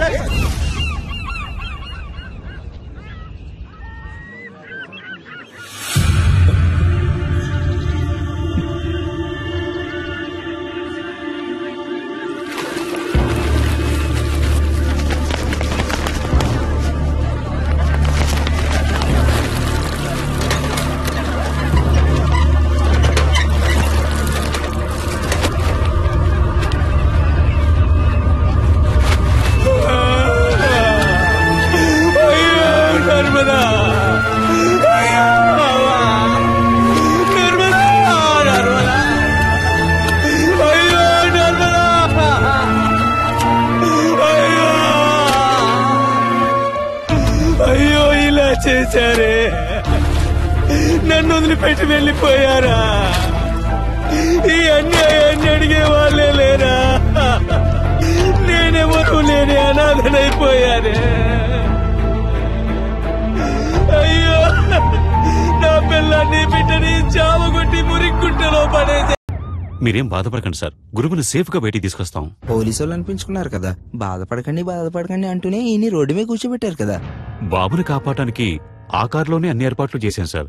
చేశారే, నన్ను వదిలిపెట్టి వెళ్ళిపోయారా? ఈ అన్యాయాన్ని అడిగే వాళ్ళే లేరా? నేనెవరూ లేని అనాథనైపోయానే. అయ్యో, నా పిల్లాన్ని బిడ్డని చావగొట్టి మురిక్కుంటలో పడేసి మీరేం బాధపడకండి సార్, గురువుని సేఫ్ గా బయటికి తీసుకొస్తాం. పోలీసు వాళ్ళు అనిపించుకున్నారు కదా, బాధపడకండి అంటూనే ఈయన రోడ్డు మీద కూర్చోబెట్టారు కదా. బాబుని కాపాడటానికి ఆ కారులోనే అన్ని ఏర్పాట్లు చేశాం సార్.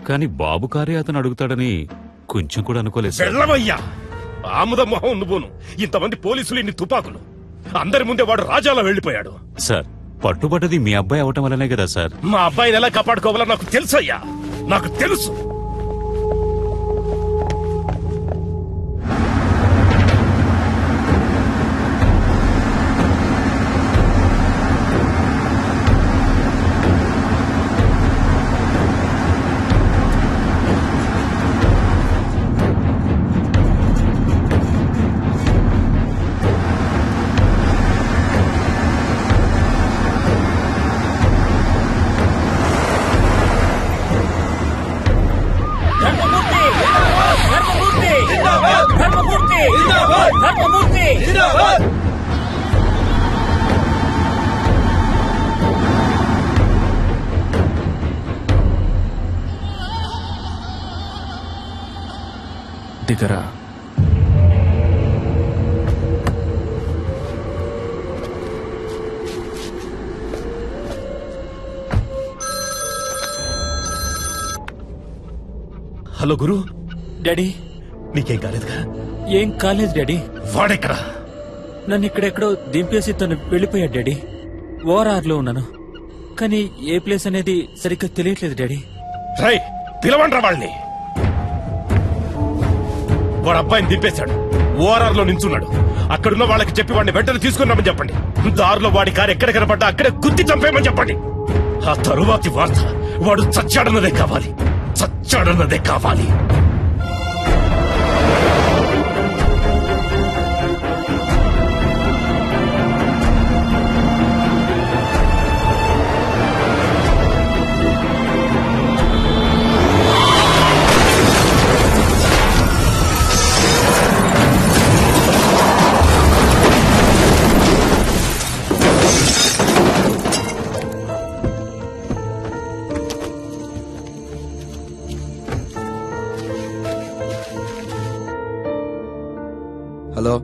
కానీ బాబు కారే అతను అడుగుతాడని కొంచెం కూడా అనుకోలేదు సార్. వెళ్ళవయ్యా ఆముద మొహం నువ్వును. ఇంతమంది పోలీసులు, ఇన్ని తుపాకులు, అందరి ముందే వాడు రాజాలా వెళ్లిపోయాడు. సార్ పట్టుబట్టది మీ అబ్బాయి అవటం వల్లనే కదా సార్. మా అబ్బాయిని ఎలా కాపాడుకోవాలో నాకు తెలుసు అయ్యా, నాకు తెలుసు. దిగరా. హలో గురు. డాడీ నీకేం కాలేదుగా? ఏం కాలేదు డాడీ. వాడెక్కడా? నన్ను ఇక్కడెక్కడో దింపేసి తను వెళ్ళిపోయాడు డాడీ. ఓఆర్ఆర్ లో ఉన్నాను, కానీ ఏ ప్లేస్ అనేది సరిగ్గా తెలియట్లేదు డాడీ. రై పిలవండ్రా వాళ్ళని. వాడు అబ్బాయిని దింపేశాడు, ఓఆర్ఆర్ లో నించున్నాడు. అక్కడున్న వాళ్ళకి చెప్పి వాడిని వెంటనే తీసుకున్నామని చెప్పండి. దారిలో వాడి కారు ఎక్కడ కనపడ్డా అక్కడే గుద్ది చంపేయమని చెప్పండి. ఆ తరువాతి వార్త వాడు చచ్చాడన్నదే కావాలి, చచ్చాడన్నదే కావాలి. హలో,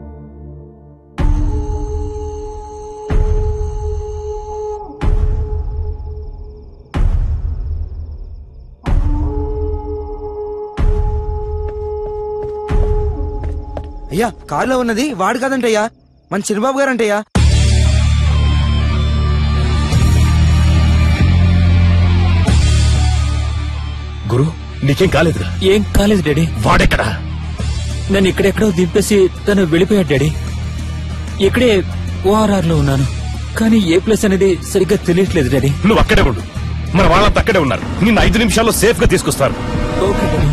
అయ్యా కారులో ఉన్నది వాడు కాదంటయ్యా, మన చిన్నబాబు గారంటయ్యా. గురు నీకేం కాలేదుగా? ఏం కాలేదు డాడీ. వాడెక్కడా? నన్ను ఇక్కడెక్కడో దింపేసి తను వెళ్ళిపోయాడు డాడీ. ఇక్కడే ఓఆర్ఆర్ లో ఉన్నాను, కానీ ఏ ప్లేస్ అనేది సరిగ్గా తెలియట్లేదు డాడీ. నువ్వు అక్కడే ఉండు, మన వాళ్ళంతా అక్కడే ఉన్నారు. నిన్ను 5 నిమిషాల్లో సేఫ్ గా తీసుకొస్తారు. Okay daddy.